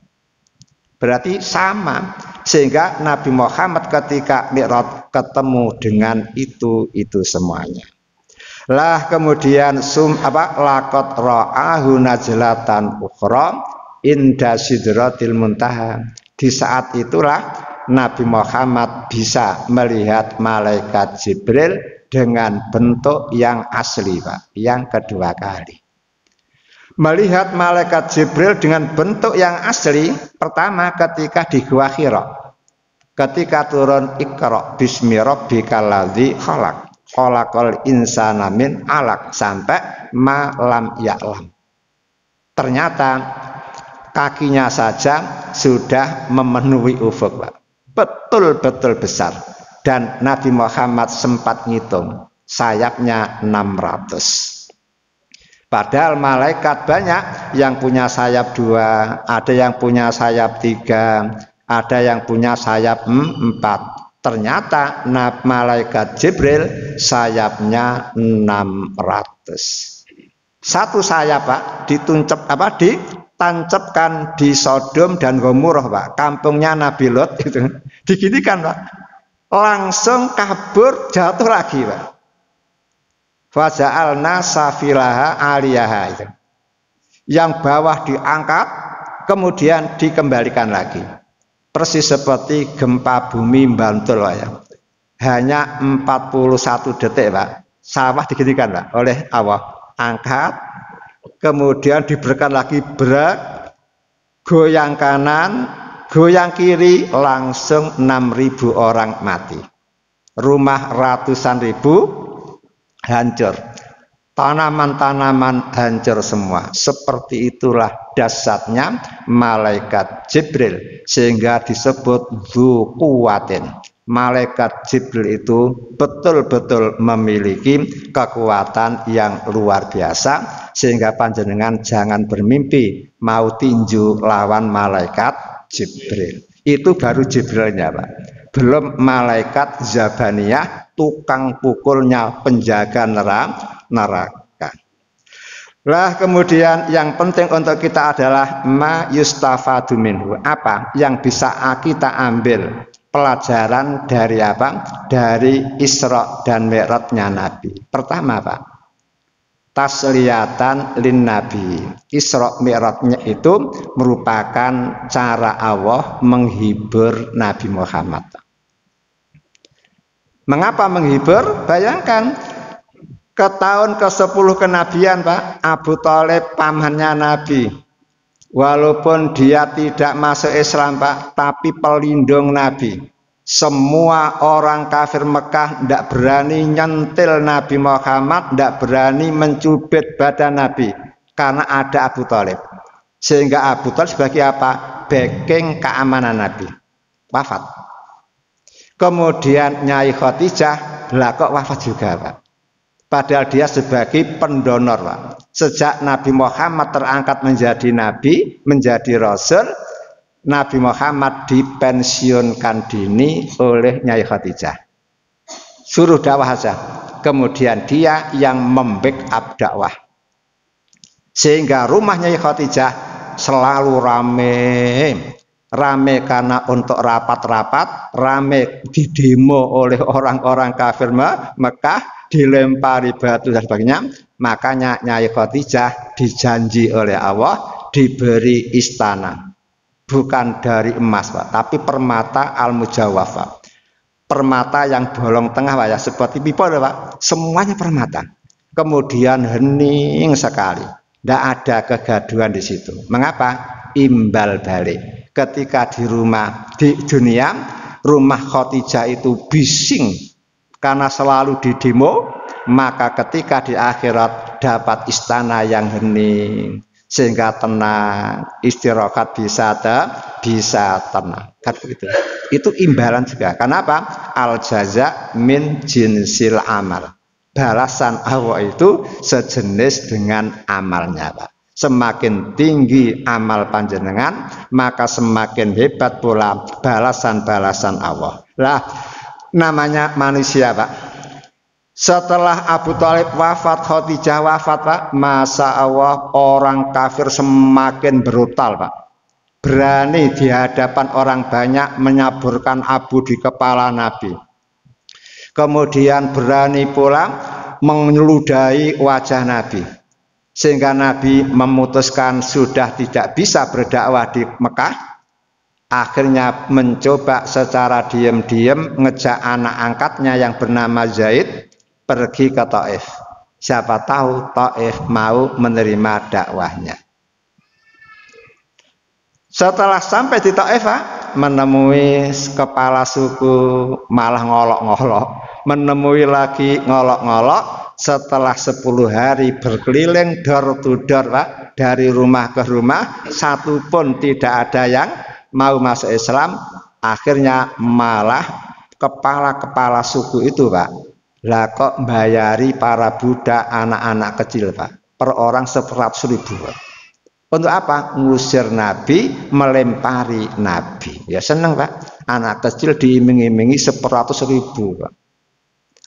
Berarti sama, sehingga Nabi Muhammad ketika Mi'raj ketemu dengan itu semuanya. Lah kemudian laqad ra'ahu najlatan ukhra inda sidratil muntaha. Di saat itulah Nabi Muhammad bisa melihat malaikat Jibril dengan bentuk yang asli, Pak, yang kedua kali. Melihat malaikat Jibril dengan bentuk yang asli pertama ketika di Gua Hira. Ketika turun Iqra bismi rabbikal ladzi khalaq. Khalaqal insana min 'alaq sampai malam ya'lam. Ternyata kakinya saja sudah memenuhi ufuk, Pak. Betul-betul besar. Dan Nabi Muhammad sempat ngitung sayapnya 600. Padahal malaikat banyak yang punya sayap 2, ada yang punya sayap 3, ada yang punya sayap 4. Ternyata malaikat Jibril sayapnya 600. Satu sayap, Pak, ditancapkan di Sodom dan Gomorrah, Pak, kampungnya Nabi Lot itu. Diginikan, Pak. Langsung kabur, jatuh lagi, Pak. Faja'alna safilaha aliyaha itu. Yang bawah diangkat, kemudian dikembalikan lagi. Persis seperti gempa bumi Bantul, Pak, ya. Hanya 41 detik, Pak. Sawah diginikan, Pak, oleh Allah. Angkat, kemudian diberikan lagi berat, goyang kanan, goyang kiri, langsung 6.000 orang mati. Rumah ratusan ribu hancur. Tanaman-tanaman hancur semua. Seperti itulah dahsyatnya malaikat Jibril, sehingga disebut dzu quwwatin. Malaikat Jibril itu betul-betul memiliki kekuatan yang luar biasa, sehingga panjenengan jangan bermimpi mau tinju lawan malaikat Jibril. Itu baru Jibrilnya, Pak. Belum malaikat Zabaniyah, tukang pukulnya, penjaga neraka. Lah kemudian yang penting untuk kita adalah ma yustafadu minhu. Apa yang bisa kita ambil pelajaran dari apa? Dari Isra dan Mi'rajnya Nabi. Pertama, Pak, tasliyatan lin Nabi. Isra Mi'rajnya itu merupakan cara Allah menghibur Nabi Muhammad. Mengapa menghibur? Bayangkan ke tahun ke-10 kenabian, Pak, Abu Thalib pamannya Nabi. Walaupun dia tidak masuk Islam, Pak, tapi pelindung Nabi. Semua orang kafir Mekah tidak berani nyentil Nabi Muhammad, tidak berani mencubit badan Nabi karena ada Abu Thalib. Sehingga Abu Thalib sebagai apa? Backing keamanan Nabi. Wafat. Kemudian Nyai Khadijah, lah kok wafat juga, Pak. Padahal dia sebagai pendonor, Pak. Sejak Nabi Muhammad terangkat menjadi Nabi, menjadi Rasul, Nabi Muhammad dipensiunkan dini oleh Nyai Khadijah. Suruh dakwah saja. Kemudian dia yang membackup dakwah. Sehingga rumah Nyai Khadijah selalu rame. Rame karena untuk rapat-rapat, rame didemo oleh orang-orang kafir Mekah, dilempari batu dan sebagainya. Makanya Nyai Khadijah dijanji oleh Allah diberi istana, bukan dari emas, Pak, tapi permata al-mujawwafah, permata yang bolong tengah, Pak, ya, seperti pipa, Pak, semuanya permata. Kemudian hening sekali, tidak ada kegaduhan di situ. Mengapa? Imbal balik. Ketika di dunia rumah Khadijah itu bising karena selalu didemo, maka ketika di akhirat dapat istana yang hening sehingga tenang, istirahat bisa tenang. Kan begitu. Itu imbalan juga. Kenapa? Al jaza min jinsil amal. Balasan Allah itu sejenis dengan amalnya, Pak. Semakin tinggi amal panjenengan, maka semakin hebat pula balasan-balasan Allah. Lah, namanya manusia, Pak. Setelah Abu Thalib wafat, Khadijah wafat, Pak, masa Allah orang kafir semakin brutal, Pak. Berani di hadapan orang banyak menyaburkan abu di kepala Nabi. Kemudian berani pula meludahi wajah Nabi. Sehingga Nabi memutuskan sudah tidak bisa berdakwah di Mekah. Akhirnya mencoba secara diam-diam ngejak anak angkatnya yang bernama Zaid pergi ke Taif. Siapa tahu Taif mau menerima dakwahnya. Setelah sampai di Taif, menemui kepala suku malah ngolok-ngolok. Menemui lagi ngolok-ngolok. Setelah 10 hari berkeliling door to door, Pak, dari rumah ke rumah, satu pun tidak ada yang mau masuk Islam. Akhirnya malah kepala-kepala suku itu, Pak, lah kok bayari para budak anak-anak kecil, Pak, per orang 100.000. Untuk apa? Ngusir Nabi, melempari Nabi. Ya seneng, Pak, anak kecil diiming-imingi 100.000, Pak.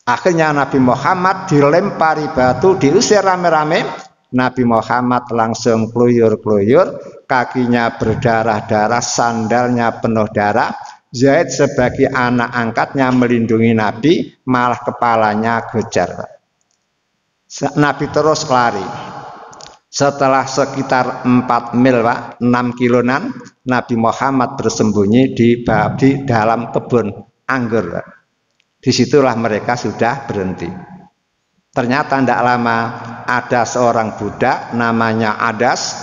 Akhirnya Nabi Muhammad dilempari batu, diusir rame-rame. Nabi Muhammad langsung keluyur-keluyur, kakinya berdarah-darah, sandalnya penuh darah. Zaid sebagai anak angkatnya melindungi Nabi, malah kepalanya gejar. Nabi terus lari. Setelah sekitar 4 mil, Pak, 6 kilonan, Nabi Muhammad bersembunyi di dalam kebun anggur, Pak. Disitulah mereka sudah berhenti. Ternyata tidak lama ada seorang budak namanya Adas.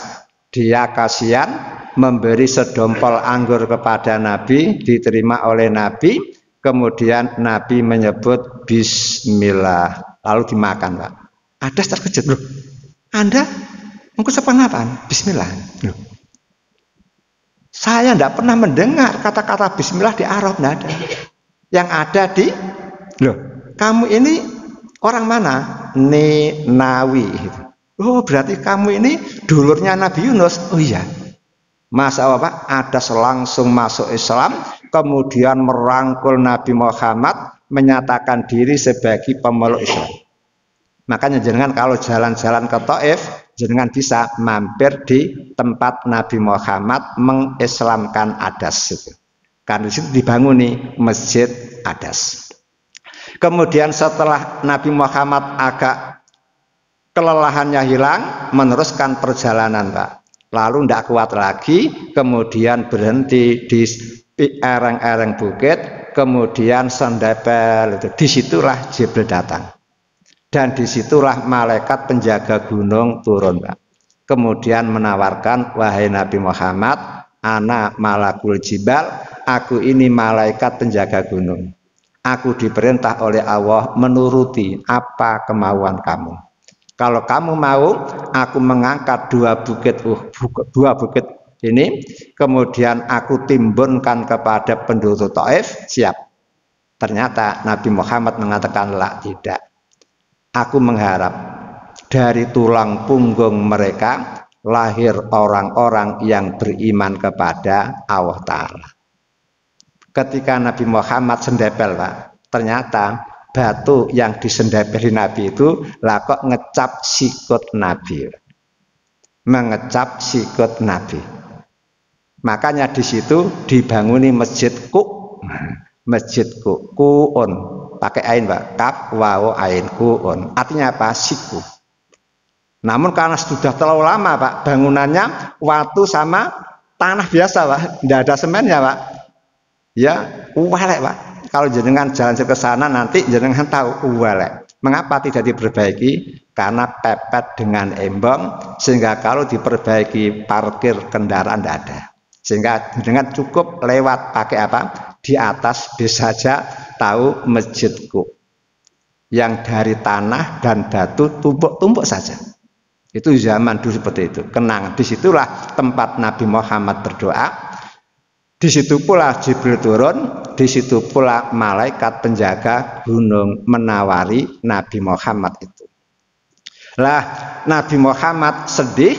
Dia kasihan memberi sedompol anggur kepada Nabi, diterima oleh Nabi. Kemudian Nabi menyebut Bismillah, lalu dimakan, Pak. Adas terkejut, loh, Anda mengucapkan apa? Bismillah. Loh, saya tidak pernah mendengar kata-kata Bismillah di Arab, tidak ada. Yang ada di, loh, kamu ini orang mana? Nawi. Oh, berarti kamu ini dulurnya Nabi Yunus. Oh iya. Masa Allah, Pak, Adas langsung masuk Islam, kemudian merangkul Nabi Muhammad, menyatakan diri sebagai pemeluk Islam. Makanya jangan kalau jalan-jalan ke Taif, jenengan bisa mampir di tempat Nabi Muhammad mengislamkan Adas itu. Karena di situ dibanguni Masjid Adas. Kemudian setelah Nabi Muhammad agak kelelahannya hilang, meneruskan perjalanan, Pak. Lalu tidak kuat lagi, kemudian berhenti di ereng-ereng bukit, kemudian sendepel. Disitulah Jibril datang. Dan disitulah malaikat penjaga gunung turun, Pak. Kemudian menawarkan, wahai Nabi Muhammad, ana malakul jibal, aku ini malaikat penjaga gunung. Aku diperintah oleh Allah menuruti apa kemauan kamu. Kalau kamu mau, aku mengangkat dua bukit ini, kemudian aku timbunkan kepada penduduk Taif, siap. Ternyata Nabi Muhammad mengatakan, la, tidak. Aku mengharap dari tulang punggung mereka lahir orang-orang yang beriman kepada Allah Ta'ala. Ketika Nabi Muhammad sendepel, Pak, ternyata batu yang disendepeli Nabi itu lah kok ngecap sikut Nabi. Mengecap sikut Nabi. Makanya di situ dibanguni Masjid Masjid Ku'un. Pakai ain, Pak, kaf waw ain kuun, artinya apa? Siku. Namun karena sudah terlalu lama, Pak, bangunannya watu sama tanah biasa, Pak, tidak ada semennya, Pak. Ya, uwalek, Pak. Kalau jenengan jalan ke sana nanti jenengan tahu uwalek. Mengapa tidak diperbaiki? Karena pepet dengan embong, sehingga kalau diperbaiki parkir kendaraan tidak ada. Sehingga jenengan cukup lewat pakai apa? Di atas bisa saja tahu masjidku yang dari tanah dan batu tumpuk-tumpuk saja. Itu zaman dulu seperti itu. Kenang, disitulah tempat Nabi Muhammad berdoa. Di situ pula Jibril turun. Di situ pula malaikat penjaga gunung menawari Nabi Muhammad itu. Lah, Nabi Muhammad sedih.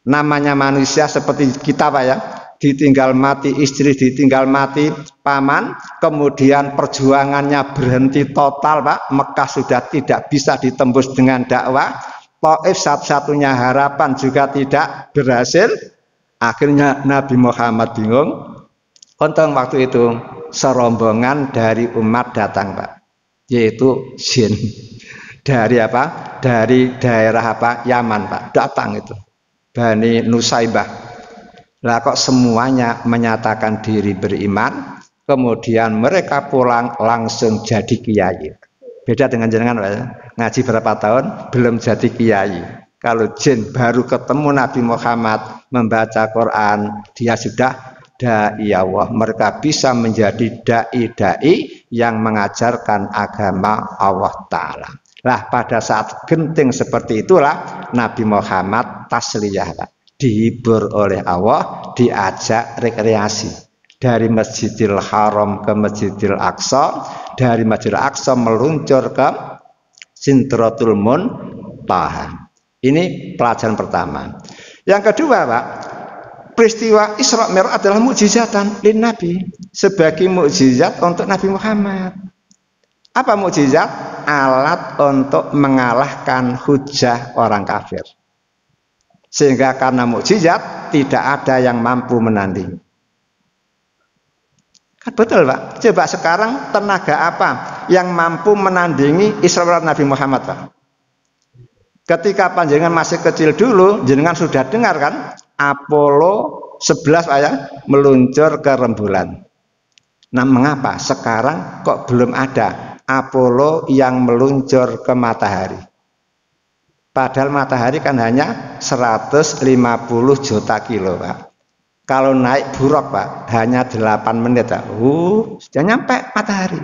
Namanya manusia seperti kita, Pak, ya. Ditinggal mati istri, ditinggal mati paman, kemudian perjuangannya berhenti total, Pak. Mekah sudah tidak bisa ditembus dengan dakwah, Taif satu-satunya harapan juga tidak berhasil. Akhirnya Nabi Muhammad bingung. Untung waktu itu serombongan dari umat datang, Pak, yaitu jin dari apa? Dari daerah apa? Yaman, Pak, datang itu Bani Nusaibah. Lah kok semuanya menyatakan diri beriman, kemudian mereka pulang langsung jadi kiai. Beda dengan jenengan, Pak, ngaji berapa tahun belum jadi kiai. Kalau jin baru ketemu Nabi Muhammad membaca Quran, dia sudah dai Allah. Mereka bisa menjadi dai-dai yang mengajarkan agama Allah Ta'ala. Lah pada saat genting seperti itulah Nabi Muhammad tasliyah, Pak. Dihibur oleh Allah, diajak rekreasi dari Masjidil Haram ke Masjidil Aqsa, dari Masjidil Aqsa meluncur ke Sidratul Muntaha. Ini pelajaran pertama. Yang kedua, Pak, peristiwa Isra Mi'raj adalah mukjizatan lin Nabi, sebagai mukjizat untuk Nabi Muhammad. Apa mukjizat? Alat untuk mengalahkan hujah orang kafir. Sehingga karena mukjizat tidak ada yang mampu menandingi. Kan betul, Pak. Coba sekarang tenaga apa yang mampu menandingi Isra Mi'raj Nabi Muhammad, Pak? Ketika panjenengan masih kecil dulu, jenengan sudah dengar kan Apollo 11, Pak, ya, meluncur ke rembulan. Nah, mengapa sekarang kok belum ada Apollo yang meluncur ke matahari? Padahal matahari kan hanya 150 juta kilo, Pak. Kalau naik buruk, Pak, hanya 8 menit, Pak. Sudah nyampe matahari.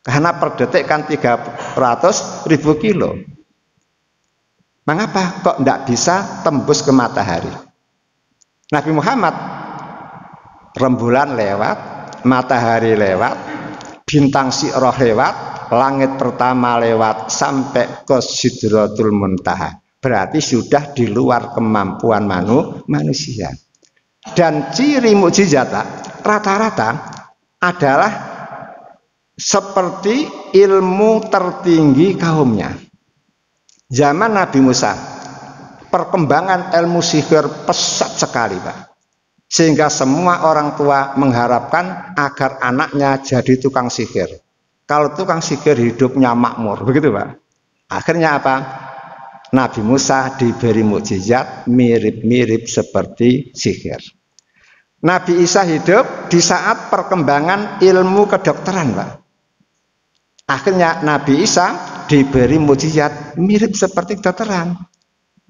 Karena per detik kan 300.000 kilo. Mengapa kok tidak bisa tembus ke matahari? Nabi Muhammad, rembulan lewat, matahari lewat, bintang Syi'rah lewat, langit pertama lewat, sampai ke Sidratul Muntaha. Berarti sudah di luar kemampuan manusia. Dan ciri mukjizat rata-rata adalah seperti ilmu tertinggi kaumnya. Zaman Nabi Musa, perkembangan ilmu sihir pesat sekali, Pak. Sehingga semua orang tua mengharapkan agar anaknya jadi tukang sihir. Kalau tukang sihir hidupnya makmur, begitu, Pak. Akhirnya apa? Nabi Musa diberi mukjizat mirip-mirip seperti sihir. Nabi Isa hidup di saat perkembangan ilmu kedokteran, Pak. Akhirnya Nabi Isa diberi mukjizat mirip seperti kedokteran.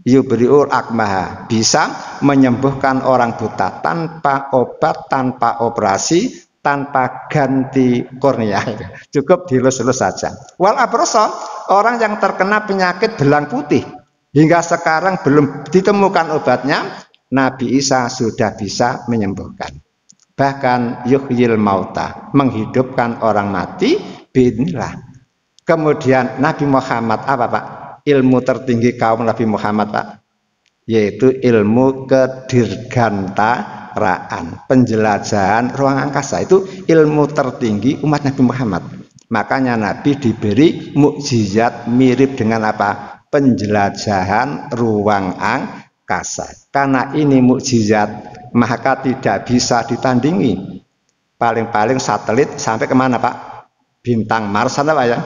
Yubriul akmaha, bisa menyembuhkan orang buta tanpa obat, tanpa operasi, tanpa ganti kornea, cukup dilus-lus saja. Wal abroso, orang yang terkena penyakit belang putih hingga sekarang belum ditemukan obatnya, Nabi Isa sudah bisa menyembuhkan. Bahkan yuhyil mauta, menghidupkan orang mati binillah. Kemudian Nabi Muhammad apa, Pak? Ilmu tertinggi kaum Nabi Muhammad, Pak, yaitu ilmu kedirgantaraan, penjelajahan ruang angkasa. Itu ilmu tertinggi umat Nabi Muhammad. Makanya Nabi diberi mukjizat mirip dengan apa? Penjelajahan ruang angkasa. Karena ini mukjizat, maka tidak bisa ditandingi. Paling-paling satelit sampai kemana, Pak? Bintang Mars, apa ya?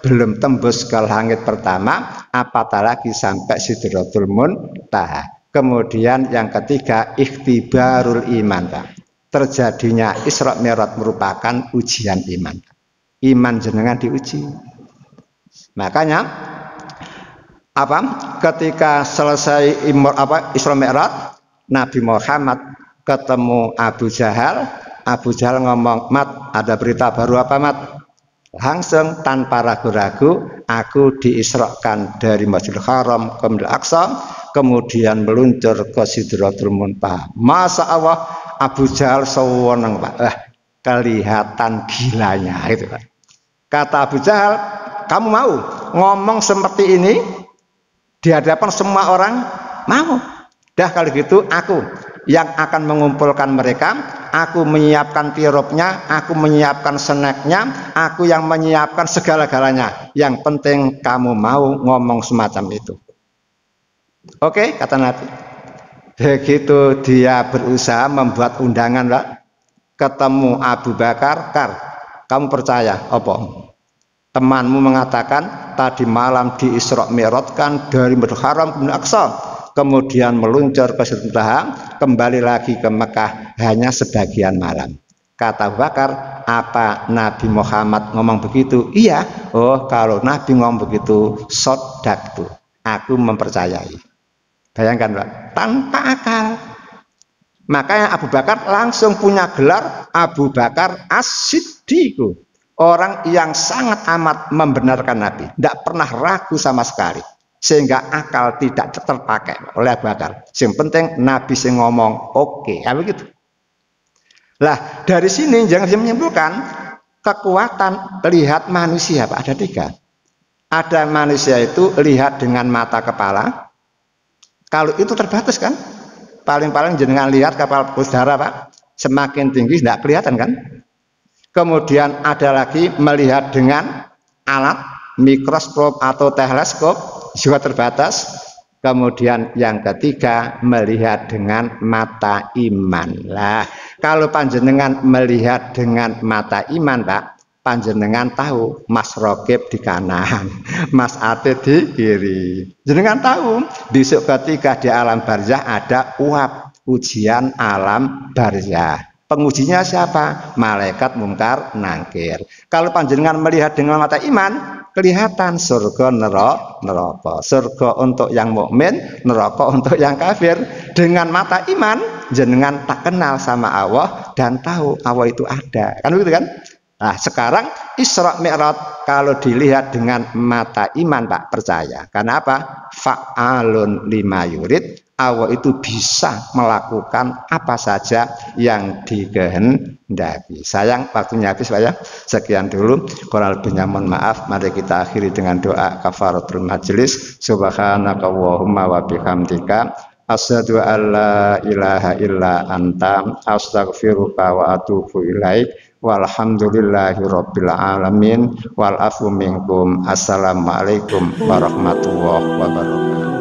Belum tembus ke langit pertama, apatah lagi sampai Sidratul Muntaha. Kemudian yang ketiga, ikhtibarul iman, Pak. Terjadinya Isra Mi'raj merupakan ujian iman. Iman jenengan diuji. Makanya apa? Ketika selesai Isra Mi'raj, Nabi Muhammad ketemu Abu Jahal. Abu Jahal ngomong, "Mat, ada berita baru apa, Mat?" Langsung tanpa ragu-ragu, aku diisrakan dari Masjidil Haram ke Masjidil Aqsa, kemudian meluncur ke Sidratul Muntaha. Masya Allah, Abu Jahal sewenang, Pak. Kelihatan gilanya itu, Pak. Kata Abu Jahal, kamu mau ngomong seperti ini di hadapan semua orang? Mau. Dah kalau gitu aku yang akan mengumpulkan mereka, aku menyiapkan tirupnya, aku menyiapkan snacknya, aku yang menyiapkan segala-galanya. Yang penting kamu mau ngomong semacam itu. Oke, kata Nabi. Begitu dia berusaha membuat undangan, Pak, ketemu Abu Bakar, kamu percaya apa? Temanmu mengatakan tadi malam di Isra Mi'rajkan dari Masjidil Haram ke Masjidil Aqsa, kemudian meluncur ke Sidratul Muntaha, kembali lagi ke Mekah hanya sebagian malam. Kata Abu Bakar, apa Nabi Muhammad ngomong begitu? Iya. Oh, kalau Nabi ngomong begitu, sodaktu, aku mempercayai. Bayangkan, Pak, tanpa akal. Makanya Abu Bakar langsung punya gelar Abu Bakar As-Siddiq, orang yang sangat amat membenarkan Nabi, tidak pernah ragu sama sekali. Sehingga akal tidak terpakai oleh Abu Bakar. Yang penting Nabi sing ngomong oke, ya begitu. Lah dari sini jangan bisa menyimpulkan kekuatan lihat manusia, Pak, ada tiga. Ada manusia itu lihat dengan mata kepala. Kalau itu terbatas kan, paling-paling jenengan lihat kapal udara, Pak, semakin tinggi tidak kelihatan kan. Kemudian ada lagi melihat dengan alat mikroskop atau teleskop, juga terbatas. Kemudian yang ketiga melihat dengan mata iman. Lah kalau panjenengan melihat dengan mata iman, Pak, panjenengan tahu Mas Rokib di kanan, Mas Ate di kiri. Jenengan tahu besok ketika di alam barzah ada ujian alam barzah. Pengujinya siapa? Malaikat Mungkar Nangkir. Kalau panjenengan melihat dengan mata iman, kelihatan surga neraka. Surga untuk yang mukmin, neraka untuk yang kafir. Dengan mata iman, jenengan tak kenal sama Allah dan tahu Allah itu ada. Kan begitu kan? Nah, sekarang Isra Mi'raj kalau dilihat dengan mata iman, Pak, percaya. Karena apa? Fa'alun lima yurid. Allah itu bisa melakukan apa saja yang dikehendaki. Sayang waktunya habis, Pak, ya. Sekian dulu. Kurang lebihnya mohon maaf. Mari kita akhiri dengan doa kafaratul majelis. Subhanakallahumma wa bihamdika Asyhadu an la ilaha illa anta astaghfiruka wa atubu ilaik. Walhamdulillahi rabbil alamin wal afu minkum. Assalamualaikum warahmatullahi wabarakatuh.